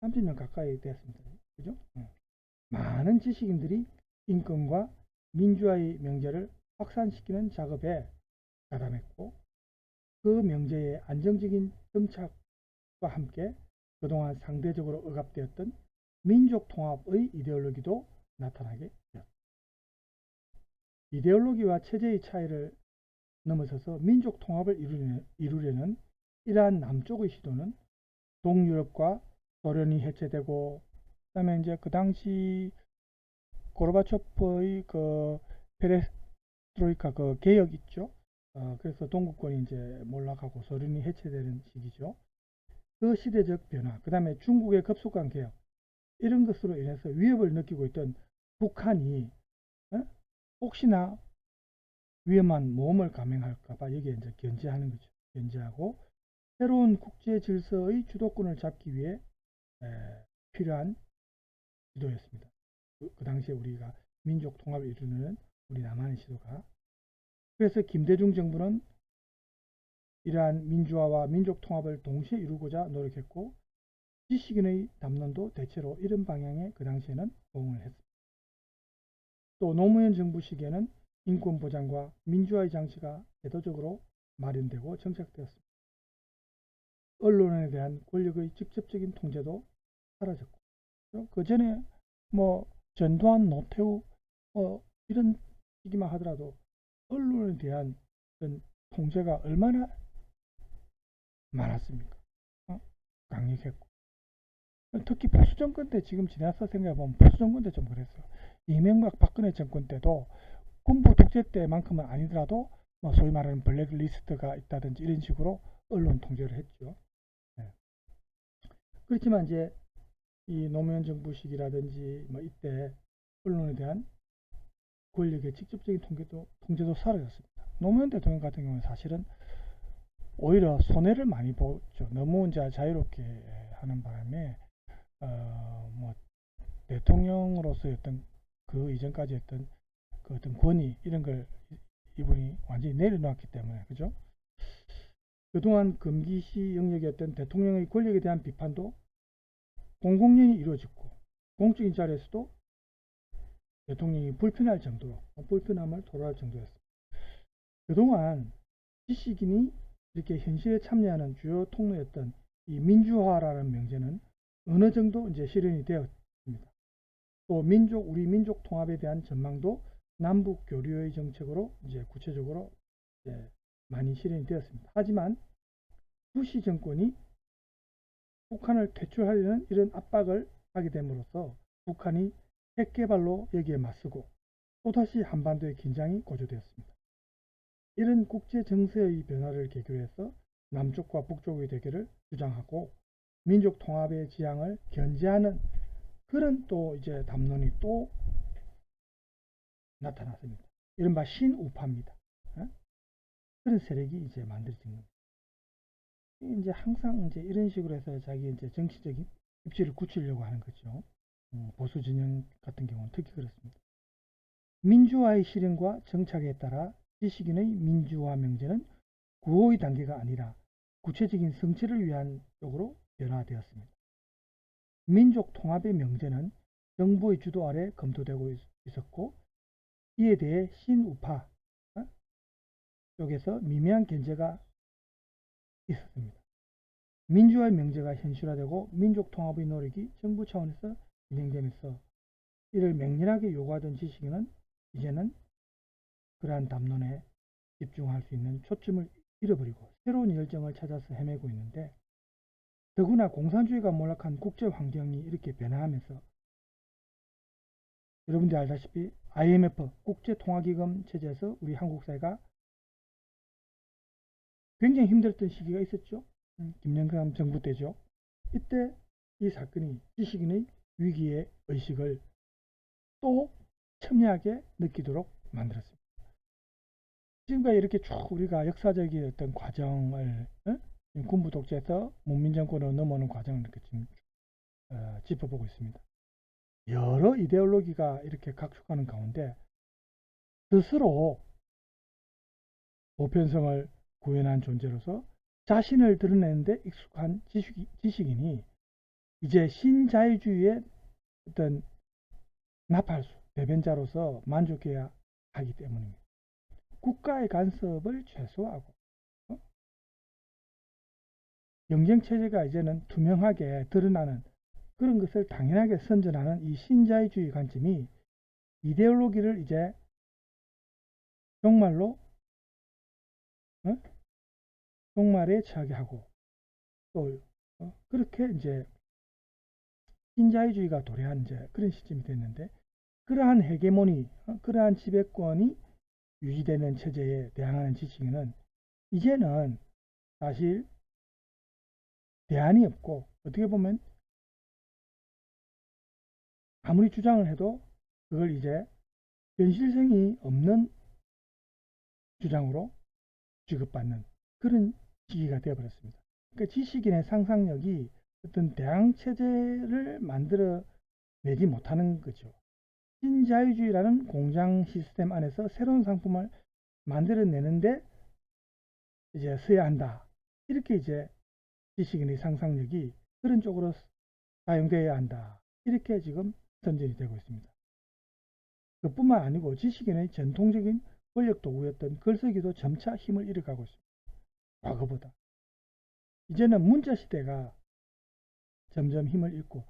30년 가까이 되었습니다. 그죠? 많은 지식인들이 인권과 민주화의 명제를 확산시키는 작업에 가담했고 그 명제의 안정적인 정착과 함께 그동안 상대적으로 억압되었던 민족통합의 이데올로기도 나타나게 되었다. 이데올로기와 체제의 차이를 넘어서서 민족통합을 이루려는 이러한 남쪽의 시도는 동유럽과 소련이 해체되고 그다음에 이제 그 당시 고르바초프의 그 페레스트로이카 그 개혁 있죠. 그래서 동구권이 이제 몰락하고 소련이 해체되는 시기죠. 그 시대적 변화, 그 다음에 중국의 급속한 개혁, 이런 것으로 인해서 위협을 느끼고 있던 북한이 혹시나 위험한 모험을 감행할까봐 여기에 이제 견제하는 거죠. 견제하고 새로운 국제 질서의 주도권을 잡기 위해 필요한 시도였습니다. 그 당시에 우리가 민족 통합을 이루는 우리 남한의 시도가. 그래서 김대중 정부는 이러한 민주화와 민족 통합을 동시에 이루고자 노력했고 지식인의 담론도 대체로 이런 방향에 그 당시에는 호응을 했습니다. 또 노무현 정부 시기에는 인권 보장과 민주화의 장치가 제도적으로 마련되고 정착되었습니다. 언론에 대한 권력의 직접적인 통제도 사라졌고 그 전에 뭐 전두환, 노태우 이런 시기만 하더라도 언론에 대한 통제가 얼마나 많았습니까? 강력했고 특히 보수 정권 때 지금 지나서 생각해보면 보수 정권 때 좀 그랬어요. 이명박 박근혜 정권 때도 군부 독재 때만큼은 아니더라도 뭐 소위 말하는 블랙리스트가 있다든지 이런 식으로 언론 통제를 했죠. 그렇지만 이제 이 노무현 정부 시기라든지 뭐 이때 언론에 대한 권력의 직접적인 통제도 사라졌습니다. 노무현 대통령 같은 경우는 사실은 오히려 손해를 많이 보죠. 너무 이제 자유롭게 하는 바람에 뭐 대통령으로서의 어떤 그 이전까지 했던 그 어떤 권위 이런 걸 이분이 완전히 내려놨기 때문에, 그죠? 그동안 금기시 영역이었던 대통령의 권력에 대한 비판도 공공연히 이루어졌고, 공적인 자리에서도 대통령이 불편할 정도로, 불편함을 토로할 정도였습니다. 그동안 지식인이 이렇게 현실에 참여하는 주요 통로였던 이 민주화라는 명제는 어느 정도 이제 실현이 되었습니다. 또 우리 민족 통합에 대한 전망도 남북 교류의 정책으로 이제 구체적으로 이제 많이 실현이 되었습니다. 하지만 부시 정권이 북한을 퇴출하려는 이런 압박을 하게 됨으로써 북한이 핵 개발로 여기에 맞서고 또다시 한반도의 긴장이 고조되었습니다. 이런 국제 정세의 변화를 계기로 해서 남쪽과 북쪽의 대결을 주장하고 민족 통합의 지향을 견제하는 그런 또 이제 담론이 또 나타났습니다. 이른바 신우파입니다. 그런 세력이 이제 만들어진 겁니다. 이제 항상 이제 이런 식으로 해서 자기 이제 정치적인 입지를 굳히려고 하는 거죠. 보수 진영 같은 경우는 특히 그렇습니다. 민주화의 실현과 정착에 따라 지식인의 민주화 명제는 구호의 단계가 아니라 구체적인 성취를 위한 쪽으로 변화되었습니다. 민족 통합의 명제는 정부의 주도 아래 검토되고 있었고 이에 대해 신우파 쪽에서 미미한 견제가 있었습니다. 민주화의 명제가 현실화되고 민족 통합의 노력이 정부 차원에서 진행되면서 이를 맹렬하게 요구하던 지식인은 이제는 그러한 담론에 집중할 수 있는 초점을 잃어버리고 새로운 열정을 찾아서 헤매고 있는데, 더구나 공산주의가 몰락한 국제 환경이 이렇게 변화하면서 여러분들이 알다시피 IMF 국제통화기금 체제에서 우리 한국 사회가 굉장히 힘들었던 시기가 있었죠. 김영삼 정부 때죠. 이때 이 사건이 지식인의 위기의 의식을 또 첨예하게 느끼도록 만들었습니다. 지금까지 이렇게 쭉 우리가 역사적인 어떤 과정을 군부 독재에서 문민정권으로 넘어오는 과정을 이렇게 지금 짚어보고 있습니다. 여러 이데올로기가 이렇게 각축하는 가운데 스스로 보편성을 구현한 존재로서 자신을 드러내는데 익숙한 지식인이 이제 신자유주의의 어떤 나팔수, 대변자로서 만족해야 하기 때문입니다. 국가의 간섭을 최소화하고 영쟁체제가 이제는 투명하게 드러나는 그런 것을 당연하게 선전하는 이 신자유주의 관점이 이데올로기를 이제 종말로 종말에 처하게 하고 또 그렇게 이제 신자유주의가 도래한 이제 그런 시점이 됐는데, 그러한 헤게모니, 그러한 지배권이 유지되는 체제에 대항하는 지식인은 이제는 사실 대안이 없고, 어떻게 보면 아무리 주장을 해도 그걸 이제 현실성이 없는 주장으로 취급받는 그런 시기가 되어버렸습니다. 그러니까 지식인의 상상력이 어떤 대항체제를 만들어내지 못하는 거죠. 신자유주의라는 공장 시스템 안에서 새로운 상품을 만들어내는데 이제 써야 한다. 이렇게 이제 지식인의 상상력이 그런 쪽으로 사용되어야 한다. 이렇게 지금 선전이 되고 있습니다. 그뿐만 아니고 지식인의 전통적인 권력 도구였던 글쓰기도 점차 힘을 잃어가고 있습니다. 과거보다. 이제는 문자 시대가 점점 힘을 잃고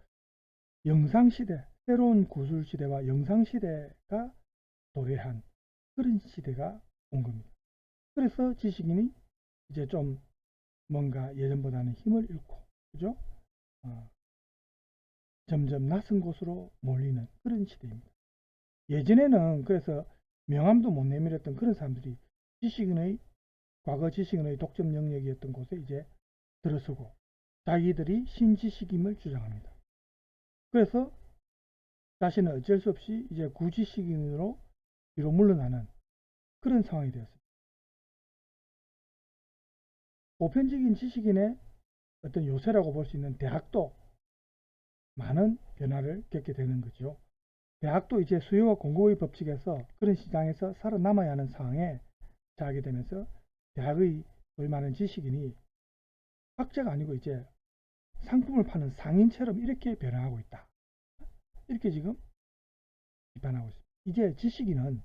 영상 시대, 새로운 구술 시대와 영상 시대가 도래한 그런 시대가 온 겁니다. 그래서 지식인이 이제 좀 뭔가 예전보다는 힘을 잃고, 그죠? 점점 낯선 곳으로 몰리는 그런 시대입니다. 예전에는 그래서 명함도 못 내밀었던 그런 사람들이 과거 지식인의 독점 영역이었던 곳에 이제 들어서고 자기들이 신지식임을 주장합니다. 그래서 자신은 어쩔 수 없이 이제 구지식인으로 뒤로 물러나는 그런 상황이 되었습니다. 보편적인 지식인의 어떤 요새라고 볼 수 있는 대학도 많은 변화를 겪게 되는 거죠. 대학도 이제 수요와 공급의 법칙에서 그런 시장에서 살아남아야 하는 상황에 처하게 되면서 대학의 소위 말하는 지식인이 학자가 아니고 이제 상품을 파는 상인처럼 이렇게 변화하고 있다. 이렇게 지금 비판하고 있습니다. 이제 지식인은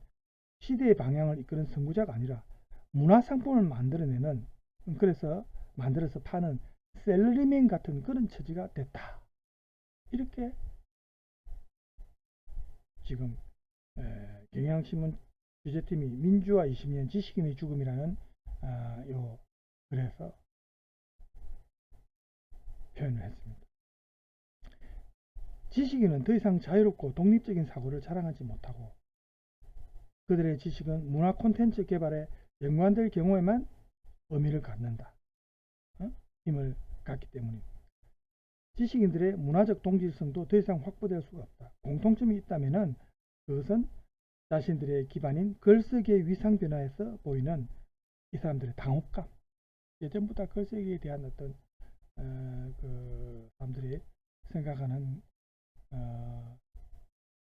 시대의 방향을 이끄는 선구자가 아니라 문화상품을 만들어내는, 그래서 만들어서 파는 셀러리맨 같은 그런 처지가 됐다. 이렇게 지금 경향신문 취재팀이 민주화 20년 지식인의 죽음이라는 요 글에서 표현을 했습니다. 지식인은 더 이상 자유롭고 독립적인 사고를 자랑하지 못하고 그들의 지식은 문화 콘텐츠 개발에 연관될 경우에만 의미를 갖는다. 힘을 갖기 때문입니다. 지식인들의 문화적 동질성도 더 이상 확보될 수가 없다. 공통점이 있다면 그것은 자신들의 기반인 글쓰기의 위상 변화에서 보이는 이 사람들의 당혹감, 예전보다 글쓰기에 대한 어떤 그 사람들이 생각하는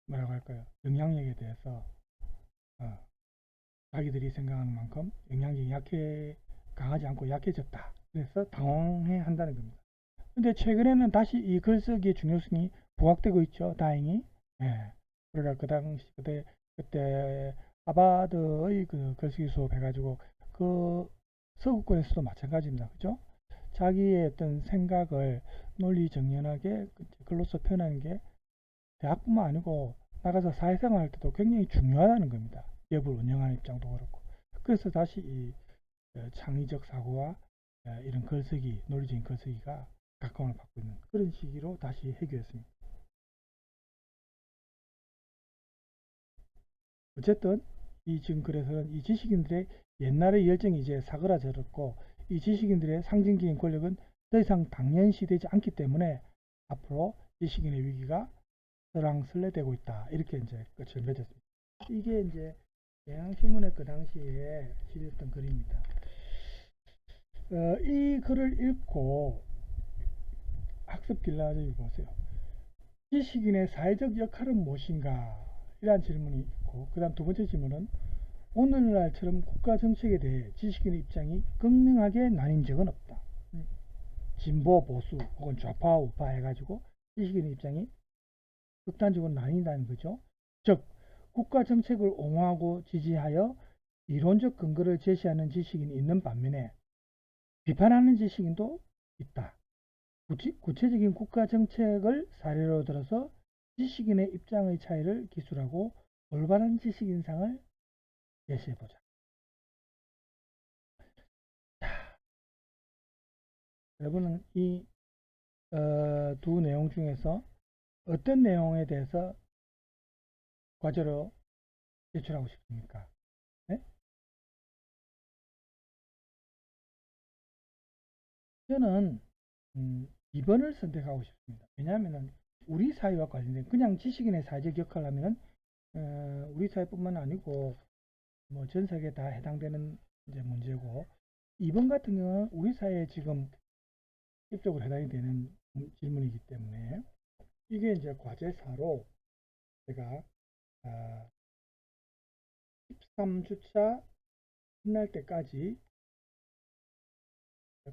뭐라고 할까요? 영향력에 대해서 자기들이 생각하는 만큼 영향력이 강하지 않고 약해졌다. 그래서 당황해 한다는 겁니다. 근데 최근에는 다시 이 글쓰기의 중요성이 부각되고 있죠. 다행히. 예. 우리가 그 당시 그때 하버드의 그 글쓰기 수업 해가지고 그 서구권에서도 마찬가지입니다. 그죠? 자기의 어떤 생각을 논리 정연하게 글로써 표현하는 게 대학뿐만 아니고 나가서 사회생활 할 때도 굉장히 중요하다는 겁니다. 기업을 운영하는 입장도 그렇고. 그래서 다시 이 창의적 사고와 이런 글쓰기, 논리적인 글쓰기가 각광을 받고 있는 그런 시기로 다시 해결했습니다. 어쨌든 이 지금 그래서는 이 지식인들의 옛날의 열정이 이제 사그라졌고 이 지식인들의 상징적인 권력은 더 이상 당연시되지 않기 때문에 앞으로 지식인의 위기가 설왕설래되고 있다. 이렇게 이제 끝을 맺었습니다. 이게 이제 경향신문의 그 당시에 실렸던 글입니다. 이 글을 읽고 학습 길라를 보세요. 지식인의 사회적 역할은 무엇인가? 이란 질문이 있고, 그 다음 두 번째 질문은 오늘날처럼 국가 정책에 대해 지식인의 입장이 극명하게 나뉜 적은 없다. 진보, 보수 혹은 좌파, 우파 해가지고 지식인의 입장이 극단적으로 나뉜다는 거죠. 즉, 국가 정책을 옹호하고 지지하여 이론적 근거를 제시하는 지식인이 있는 반면에 비판하는 지식인도 있다. 구체적인 국가 정책을 사례로 들어서 지식인의 입장의 차이를 기술하고 올바른 지식인상을 제시해보자. 여러분은 이 두 내용 중에서 어떤 내용에 대해서 과제로 제출하고 싶습니까? 네? 저는 2번을 선택하고 싶습니다. 왜냐하면 우리 사회와 관련된 그냥 지식인의 사회적 역할을 하면은 우리 사회뿐만 아니고 뭐 전 세계에 다 해당되는 이제 문제고 2번 같은 경우는 우리 사회에 지금 직접적으로 해당이 되는 질문이기 때문에 이게 이제 과제 4로 제가 13주차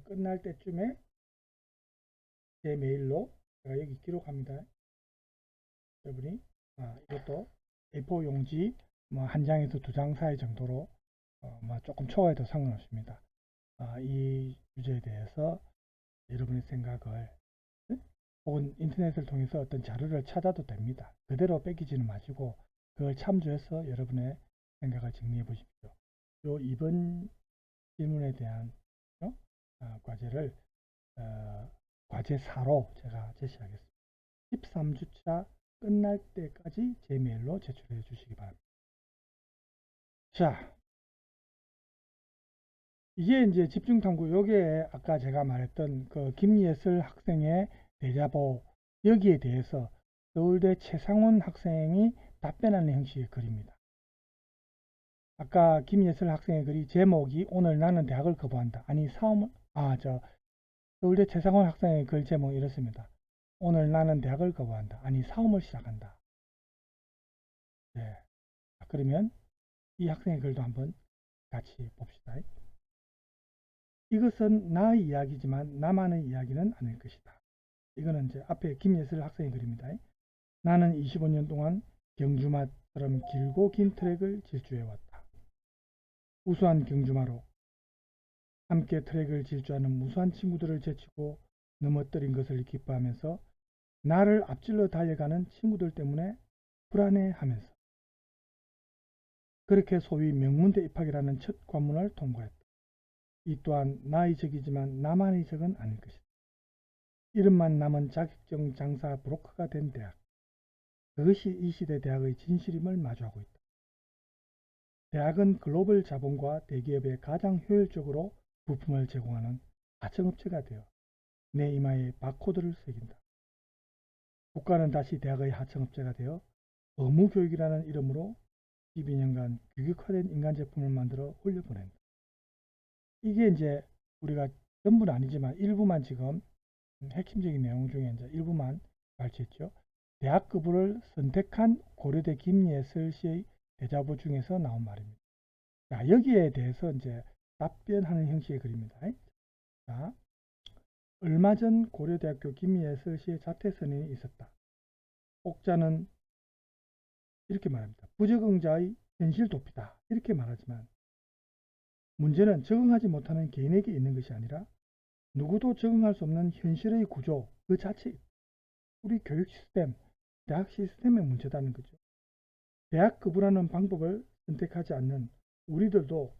끝날 때쯤에 제 메일로 제가 여기 기록합니다. 여러분이 이것도 A4 용지 뭐 한 장에서 두 장 사이 정도로 뭐 조금 초과해도 상관없습니다. 이 주제에 대해서 여러분의 생각을 혹은 인터넷을 통해서 어떤 자료를 찾아도 됩니다. 그대로 뺏기지는 마시고 그걸 참조해서 여러분의 생각을 정리해 보십시오. 요 이번 질문에 대한 과제를 과제 4로 제가 제시하겠습니다. 13주차 끝날 때까지 제 메일로 제출해 주시기 바랍니다. 자, 이게 이제 집중탐구, 요게 아까 제가 말했던 그 김예슬 학생의 대자보, 여기에 대해서 서울대 최상훈 학생이 답변하는 형식의 글입니다. 아까 김예슬 학생의 글이 제목이 오늘 나는 대학을 거부한다. 아니 사업을 서울대 최상원 학생의 글 제목이 이렇습니다. 오늘 나는 대학을 거부한다. 아니 사업을 시작한다. 네. 그러면 이 학생의 글도 한번 같이 봅시다. 이것은 나의 이야기지만 나만의 이야기는 아닐 것이다. 이거는 이제 앞에 김예슬 학생의 글입니다. 나는 25년 동안 경주마처럼 길고 긴 트랙을 질주해왔다. 우수한 경주마로 함께 트랙을 질주하는 무수한 친구들을 제치고 넘어뜨린 것을 기뻐하면서 나를 앞질러 달려가는 친구들 때문에 불안해하면서 그렇게 소위 명문대 입학이라는 첫 관문을 통과했다. 이 또한 나의 적이지만 나만의 적은 아닐 것이다. 이름만 남은 자격증 장사 브로커가 된 대학. 그것이 이 시대 대학의 진실임을 마주하고 있다. 대학은 글로벌 자본과 대기업에 가장 효율적으로 부품을 제공하는 하청업체가 되어 내 이마에 바코드를 새긴다. 국가는 다시 대학의 하청업체가 되어 의무교육이라는 이름으로 12년간 규격화된 인간 제품을 만들어 올려보낸다. 이게 이제 우리가 전부는 아니지만 일부만 지금 핵심적인 내용 중에 이제 일부만 발췌했죠. 대학급부를 선택한 고려대 김예슬 씨의 대자보 중에서 나온 말입니다. 자, 여기에 대해서 이제 답변하는 형식의 글입니다. 자, 얼마 전 고려대학교 김예슬 씨의 자퇴 선언이 있었다. 옥자는 이렇게 말합니다. 부적응자의 현실 도피다. 이렇게 말하지만 문제는 적응하지 못하는 개인에게 있는 것이 아니라 누구도 적응할 수 없는 현실의 구조 그 자체, 우리 교육 시스템, 대학 시스템의 문제다는 거죠. 대학 급부라는 방법을 선택하지 않는 우리들도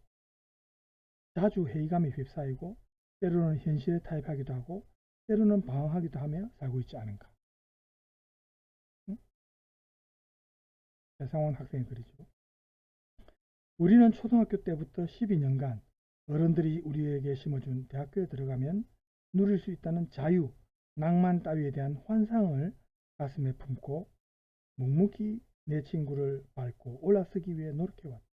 자주 회의감에 휩싸이고 때로는 현실에 타협하기도 하고 때로는 방황하기도 하며 살고 있지 않은가. 응? 배상원 학생의 글이죠. 우리는 초등학교 때부터 12년간 어른들이 우리에게 심어준 대학교에 들어가면 누릴 수 있다는 자유, 낭만 따위에 대한 환상을 가슴에 품고 묵묵히 내 친구를 밟고 올라서기 위해 노력해왔다.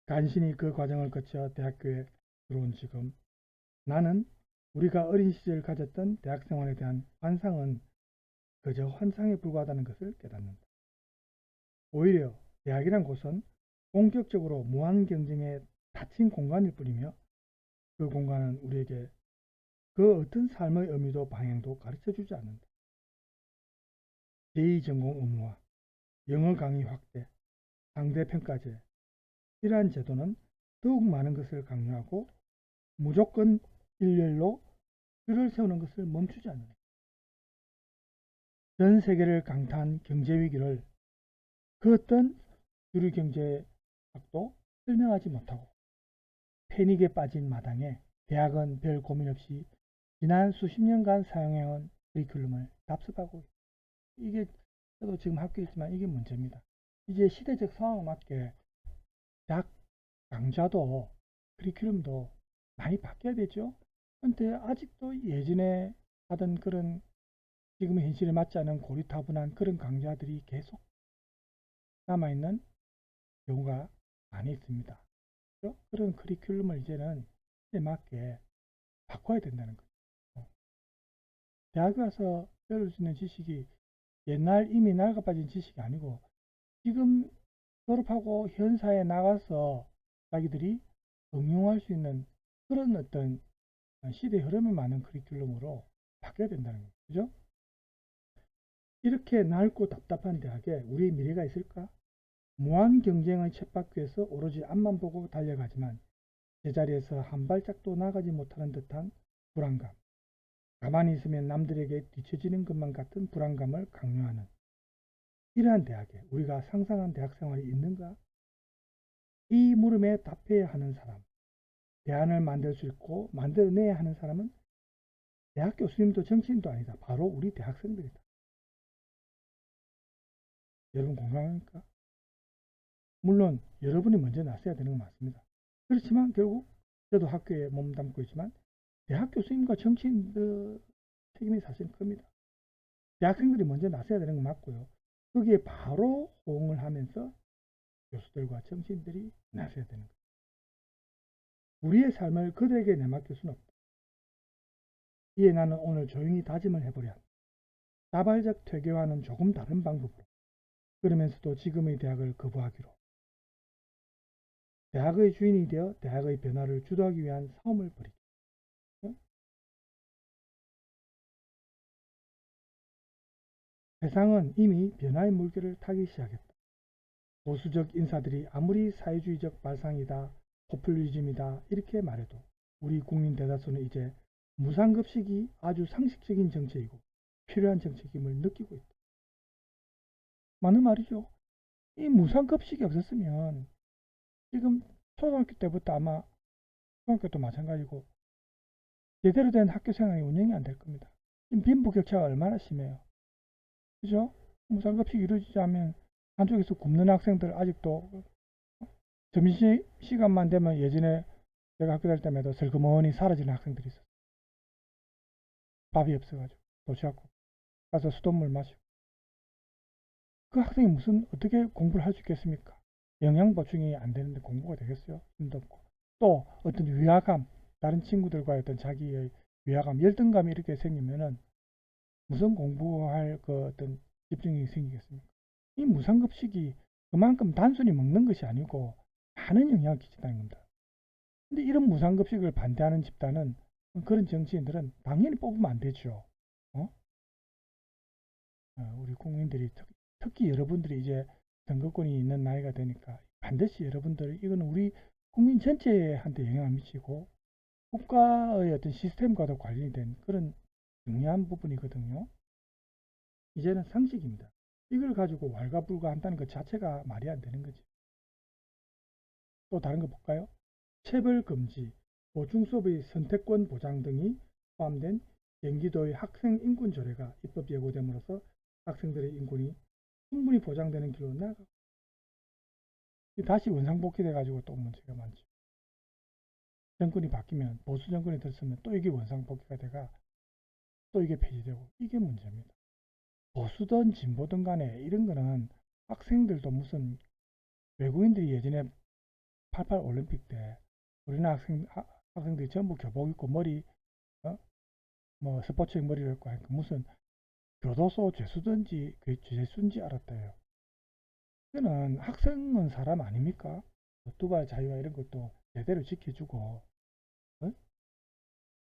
간신히 그 과정을 거쳐 대학교에 들어온 지금 나는 우리가 어린 시절 가졌던 대학 생활에 대한 환상은 그저 환상에 불과하다는 것을 깨닫는다. 오히려 대학이란 곳은 본격적으로 무한 경쟁에 닫힌 공간일 뿐이며 그 공간은 우리에게 그 어떤 삶의 의미도 방향도 가르쳐주지 않는다. 제2전공 의무화, 영어 강의 확대, 상대평가제, 이러한 제도는 더욱 많은 것을 강요하고 무조건 일렬로 줄을 세우는 것을 멈추지 않는다. 전 세계를 강타한 경제위기를 그 어떤 주류 경제학도 설명하지 못하고 패닉에 빠진 마당에 대학은 별 고민 없이 지난 수십 년간 사용해온 커리큘럼을 답습하고 있다. 이게 저도 지금 학교에 있지만 이게 문제입니다. 이제 시대적 상황에 맞게 대학 강좌도 커리큘럼도 많이 바뀌어야 되죠. 근데 아직도 예전에 하던 그런 지금의 현실에 맞지 않은 고리타분한 그런 강좌들이 계속 남아있는 경우가 많이 있습니다. 그렇죠? 그런 커리큘럼을 이제는 시대에 맞게 바꿔야 된다는 거죠. 대학에 와서 배울 수 있는 지식이 옛날 이미 낡아빠진 지식이 아니고 지금 졸업하고 현 사회에 나가서 자기들이 응용할 수 있는 그런 어떤 시대 흐름에 맞는 커리큘럼으로 바뀌어야 된다는 거죠. 그죠? 이렇게 낡고 답답한 대학에 우리의 미래가 있을까? 무한 경쟁의 쳇바퀴에서 오로지 앞만 보고 달려가지만 제자리에서 한 발짝도 나가지 못하는 듯한 불안감, 가만히 있으면 남들에게 뒤처지는 것만 같은 불안감을 강요하는 이러한 대학에 우리가 상상한 대학 생활이 있는가? 이 물음에 답해야 하는 사람, 대안을 만들 수 있고 만들어내야 하는 사람은 대학 교수님도 정치인도 아니다. 바로 우리 대학생들이다. 여러분 공감합니까? 물론 여러분이 먼저 나서야 되는 건 맞습니다. 그렇지만 결국 저도 학교에 몸담고 있지만 대학 교수님과 정치인들 책임이 사실 큽니다. 대학생들이 먼저 나서야 되는 건 맞고요. 거기에 바로 호응을 하면서 교수들과 정치인들이 나서야 되는 거예요. 우리의 삶을 그들에게 내맡길 수는 없다. 이에 나는 오늘 조용히 다짐을 해보려 합니다. 자발적 퇴교와는 조금 다른 방법으로, 그러면서도 지금의 대학을 거부하기로, 대학의 주인이 되어 대학의 변화를 주도하기 위한 싸움을 벌이죠. 세상은 이미 변화의 물결을 타기 시작했다. 보수적 인사들이 아무리 사회주의적 발상이다, 포퓰리즘이다 이렇게 말해도 우리 국민 대다수는 이제 무상급식이 아주 상식적인 정책이고 필요한 정책임을 느끼고 있다. 맞는 말이죠. 이 무상급식이 없었으면 지금 초등학교 때부터 아마 중학교도 마찬가지고 제대로 된 학교 생활이 운영이 안 될 겁니다. 지금 빈부격차가 얼마나 심해요. 그죠? 무상급식이 이루어지지 않으면 한쪽에서 굶는 학생들 아직도 점심시간만 되면 예전에 제가 학교 다닐 때마다 슬그머니 사라지는 학생들이 있었어요. 밥이 없어가지고 도시락고 가서 수돗물 마시고 그 학생이 무슨 어떻게 공부를 할 수 있겠습니까? 영양 보충이 안 되는데 공부가 되겠어요? 힘도 없고 또 어떤 위화감 다른 친구들과의 어떤 자기의 위화감 열등감이 이렇게 생기면은 무슨 공부할 그 어떤 집중력이 생기겠습니까? 이 무상급식이 그만큼 단순히 먹는 것이 아니고 많은 영향을 끼친다는 겁니다. 근데 이런 무상급식을 반대하는 집단은 그런 정치인들은 당연히 뽑으면 안 되죠. 우리 국민들이 특히 여러분들이 이제 선거권이 있는 나이가 되니까 반드시 여러분들 이거는 우리 국민 전체한테 영향을 미치고 국가의 어떤 시스템과도 관련된 그런 중요한 부분이거든요. 이제는 상식입니다. 이걸 가지고 왈가불가한다는 것 자체가 말이 안 되는 거지. 또 다른 거 볼까요? 체벌 금지, 보충수업의 선택권 보장 등이 포함된 경기도의 학생 인권 조례가 입법 예고됨으로써 학생들의 인권이 충분히 보장되는 길로 나아가고 다시 원상복귀돼 가지고 또 문제가 많죠. 정권이 바뀌면 보수 정권이 들었으면 또 이게 원상복귀가 돼가 또 이게 폐지되고 이게 문제입니다. 보수든 진보든 간에 이런 거는 학생들도 무슨 외국인들이 예전에 88 올림픽 때 우리나라 학생들이 전부 교복 입고 머리 뭐 스포츠용 머리를 입고 하니까 무슨 교도소 죄수든지 그 죄수인지 알았대요. 이거는 학생은 사람 아닙니까? 두발 자유와 이런 것도 제대로 지켜주고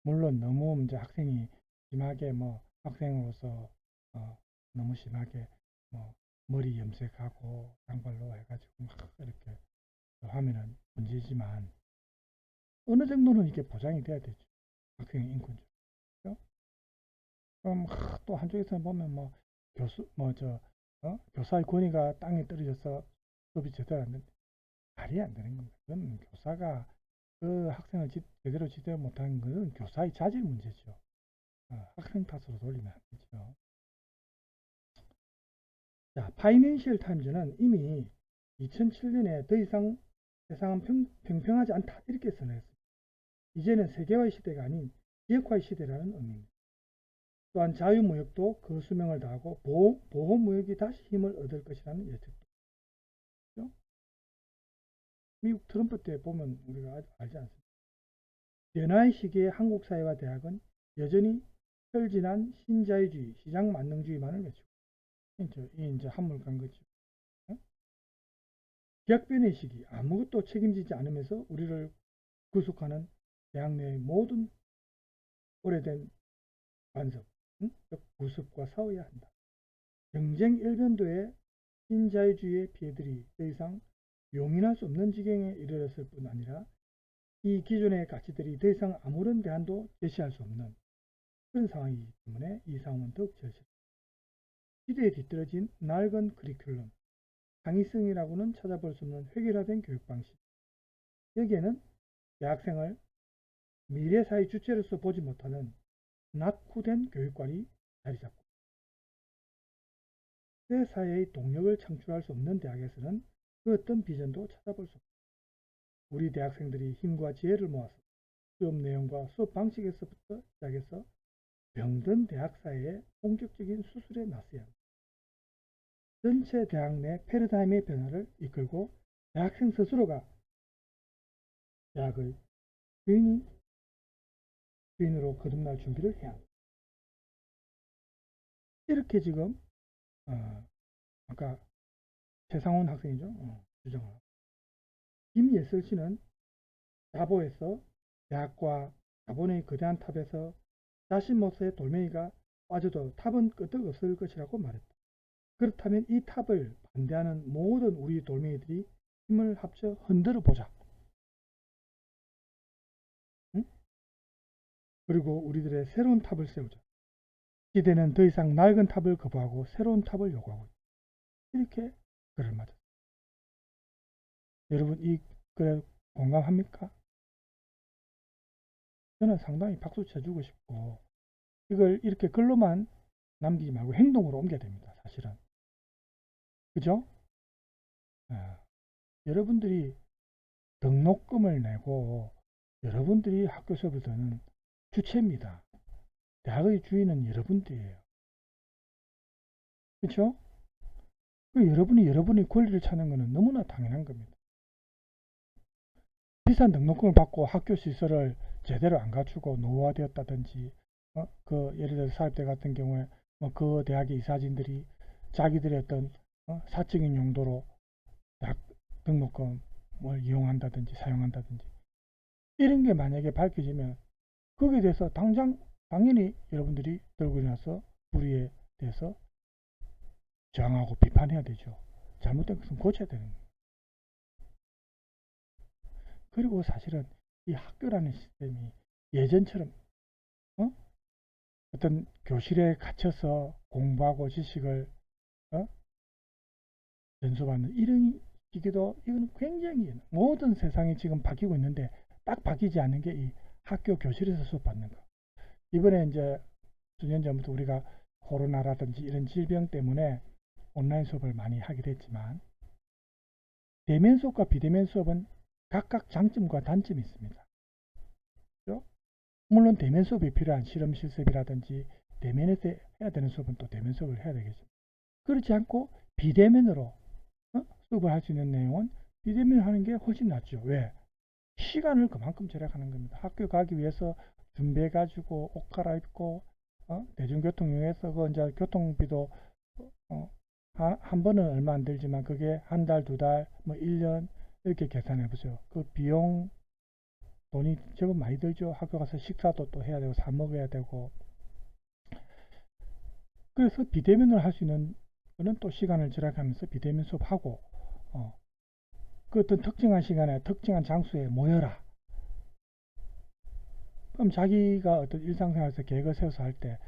물론 너무 이제 학생이 심하게 뭐 학생으로서 너무 심하게 뭐 머리 염색하고 장발로 해가지고 막 이렇게 하면은 문제지만 어느 정도는 이게 보장이 돼야 되죠. 학생의 인권죠. 그럼 또 한쪽에서는 보면 뭐 교수 교사의 권위가 땅에 떨어져서 수업이 제대로 안 된다. 말이 안 되는 겁니다. 그건 교사가 그 학생을 제대로 지도를 못하는 것은 교사의 자질 문제죠. 학생 탓으로 돌리면 안 되죠. 자, 파이낸셜 타임즈는 이미 2007년에 더 이상 세상은 평평하지 않다 이렇게 선언했습니다. 이제는 세계화의 시대가 아닌 지역화의 시대라는 의미입니다. 또한 자유무역도 그 수명을 다하고 보호무역이 다시 힘을 얻을 것이라는 예측도. 그렇죠? 미국 트럼프 때 보면 우리가 알지 않습니까? 변화의 시기에 한국 사회와 대학은 여전히 혈진한 신자유주의, 시장 만능주의만을 외치고 이제 한물 간 거죠. 격변의 시기, 아무것도 책임지지 않으면서 우리를 구속하는 대학 내의 모든 오래된 간섭, 구습과 싸워야 한다. 경쟁 일변도의 신자유주의의 피해들이 더 이상 용인할 수 없는 지경에 이르렀을 뿐 아니라 이 기존의 가치들이 더 이상 아무런 대안도 제시할 수 없는 그런 상황이기 때문에 이 상황은 더욱 절실합니다. 시대에 뒤떨어진 낡은 커리큘럼, 창의성이라고는 찾아볼 수 없는 획일화된 교육 방식. 여기에는 대학생을 미래사회 주체로서 보지 못하는 낙후된 교육관이 자리 잡고 새 사회의 동력을 창출할 수 없는 대학에서는 그 어떤 비전도 찾아볼 수 없습니다. 우리 대학생들이 힘과 지혜를 모아서 수업 내용과 수업 방식에서부터 시작해서 병든 대학 사회의 본격적인 수술에 나서야 합니다. 전체 대학 내 패러다임의 변화를 이끌고 대학생 스스로가 대학의 주인으로 거듭날 준비를 해야 합니다. 이렇게 지금 아까 최상원 학생이죠. 주장을. 김예슬 씨는 자보에서 대학과 자본의 거대한 탑에서 자신 모습의 돌멩이가 빠져도 탑은 끄떡 없을 것이라고 말했다. 그렇다면 이 탑을 반대하는 모든 우리 돌멩이들이 힘을 합쳐 흔들어 보자. 응? 그리고 우리들의 새로운 탑을 세우자. 시대는 더 이상 낡은 탑을 거부하고 새로운 탑을 요구하고 있다. 이렇게 글을 맞았습니다. 여러분 이 글에 공감합니까? 저는 상당히 박수 쳐주고 싶고 이걸 이렇게 글로만 남기지 말고 행동으로 옮겨야 됩니다. 사실은. 그죠? 여러분들이 등록금을 내고 여러분들이 학교 수업을 듣는 주체입니다. 대학의 주인은 여러분들이에요. 그렇죠? 여러분이 여러분의 권리를 찾는 것은 너무나 당연한 겁니다. 비싼 등록금을 받고 학교 시설을 제대로 안 갖추고 노후화되었다든지 예를 들어서 사립대 같은 경우에 그 대학의 이사진들이 자기들의 어떤 사적인 용도로 대학 등록금을 이용한다든지 사용한다든지 이런 게 만약에 밝혀지면 거기에 대해서 당연히 여러분들이 들고 일어나서 불의에 대해서 저항하고 비판해야 되죠. 잘못된 것은 고쳐야 되는 거예요. 그리고 사실은 이 학교라는 시스템이 예전처럼 어떤 교실에 갇혀서 공부하고 지식을 전수받는 이런 시기도 이건 굉장히 모든 세상이 지금 바뀌고 있는데 딱 바뀌지 않는 게 이 학교 교실에서 수업받는 거. 이번에 이제 수년 전부터 우리가 코로나라든지 이런 질병 때문에 온라인 수업을 많이 하게 됐지만 대면 수업과 비대면 수업은 각각 장점과 단점이 있습니다. 그렇죠? 물론 대면 수업이 필요한 실험 실습이라든지 대면에서 해야 되는 수업은 또 대면 수업을 해야 되겠죠. 그렇지 않고 비대면으로 수업을 할 수 있는 내용은 비대면 하는 게 훨씬 낫죠. 왜? 시간을 그만큼 절약하는 겁니다. 학교 가기 위해서 준비해 가지고 옷 갈아입고 대중교통 이용해서 그 이제 교통비도 한 번은 얼마 안 들지만 그게 한 달, 두 달, 뭐 1년 이렇게 계산해 보세요. 그 비용 돈이 제법 많이 들죠. 학교 가서 식사도 또 해야 되고 사 먹어야 되고. 그래서 비대면을 할 수 있는 거는 또 시간을 절약하면서 비대면 수업하고 그 어떤 특정한 시간에 특정한 장소에 모여라. 그럼 자기가 어떤 일상생활에서 계획을 세워서 할 때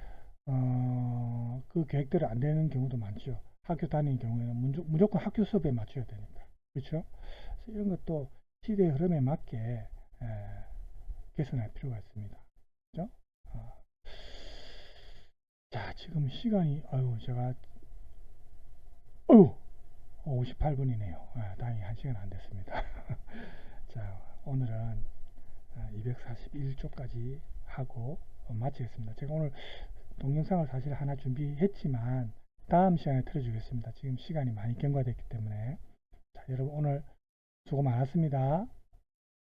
그 계획대로 안 되는 경우도 많죠. 학교 다니는 경우에는 무조건 학교 수업에 맞춰야 되니까. 그렇죠? 그래서 이런 것도 시대의 흐름에 맞게 개선할 필요가 있습니다. 그렇죠? 자, 지금 시간이 제가 58분이네요. 다행히 1시간 안 됐습니다. 자, 오늘은 241조까지 하고 마치겠습니다. 제가 오늘 동영상을 사실 하나 준비했지만 다음 시간에 틀어주겠습니다. 지금 시간이 많이 경과됐기 때문에. 자, 여러분 오늘 수고 많았습니다.